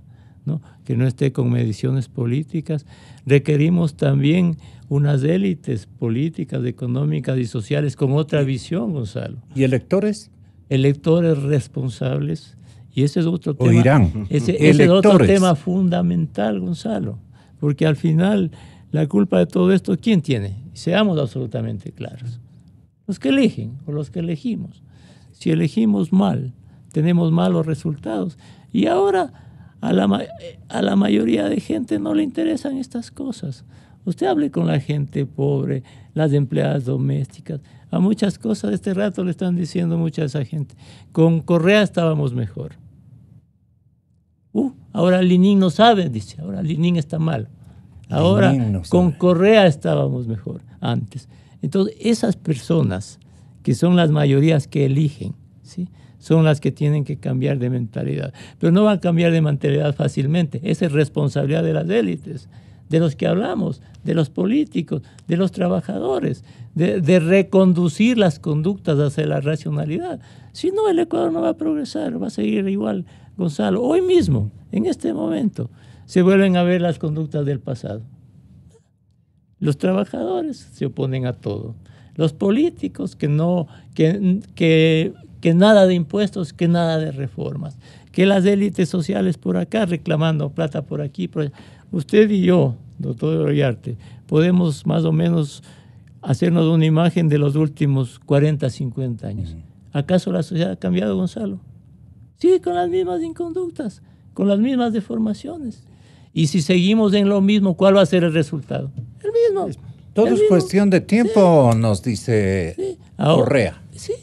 ¿no? Que no esté con mediciones políticas. Requerimos también unas élites políticas, económicas y sociales con otra visión, Gonzalo. ¿Y electores? Electores responsables. Y ese es otro tema. Oirán. Ese es otro tema fundamental, Gonzalo. Porque al final, la culpa de todo esto, ¿quién tiene? Seamos absolutamente claros. Los que eligen o los que elegimos. Si elegimos mal, tenemos malos resultados. Y ahora a la mayoría de gente no le interesan estas cosas. Usted hable con la gente pobre, las empleadas domésticas. A muchas cosas de este rato le están diciendo mucha a esa gente. Con Correa estábamos mejor. Ahora Lenin no sabe, dice. Ahora Lenin está mal. Ahora, con Correa estábamos mejor antes. Entonces, esas personas que son las mayorías que eligen, ¿sí?, son las que tienen que cambiar de mentalidad. Pero no van a cambiar de mentalidad fácilmente. Esa es responsabilidad de las élites, de los que hablamos, de los políticos, de los trabajadores, de reconducir las conductas hacia la racionalidad. Si no, el Ecuador no va a progresar, va a seguir igual, Gonzalo. Hoy mismo, en este momento, se vuelven a ver las conductas del pasado. Los trabajadores se oponen a todo. Los políticos que nada de impuestos, que nada de reformas, que las élites sociales por acá reclamando plata por aquí, por allá. Usted y yo, doctor Ollarte, podemos más o menos hacernos una imagen de los últimos 40, 50 años. ¿Acaso la sociedad ha cambiado, Gonzalo? Sigue con las mismas inconductas, con las mismas deformaciones. Y si seguimos en lo mismo, ¿cuál va a ser el resultado? El mismo. Todo es cuestión de tiempo, sí, nos dice Correa. Sí.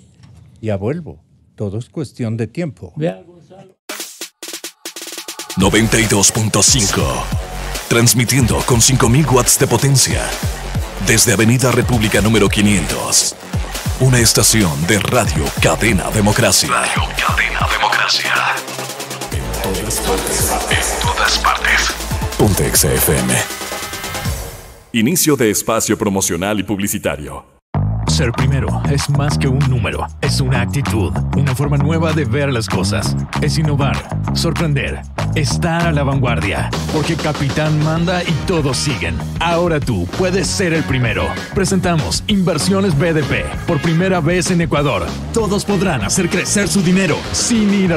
Ya vuelvo. Todo es cuestión de tiempo. Vea, Gonzalo. 92.5. Transmitiendo con 5.000 watts de potencia. Desde Avenida República número 500. Una estación de Radio Cadena Democracia. Radio Cadena Democracia. En todas partes. En todas partes. Pontex FM. Inicio de espacio promocional y publicitario. Ser primero es más que un número, es una actitud, una forma nueva de ver las cosas. Es innovar, sorprender, estar a la vanguardia. Porque Capitán manda y todos siguen. Ahora tú puedes ser el primero. Presentamos Inversiones BDP. Por primera vez en Ecuador, todos podrán hacer crecer su dinero sin ir al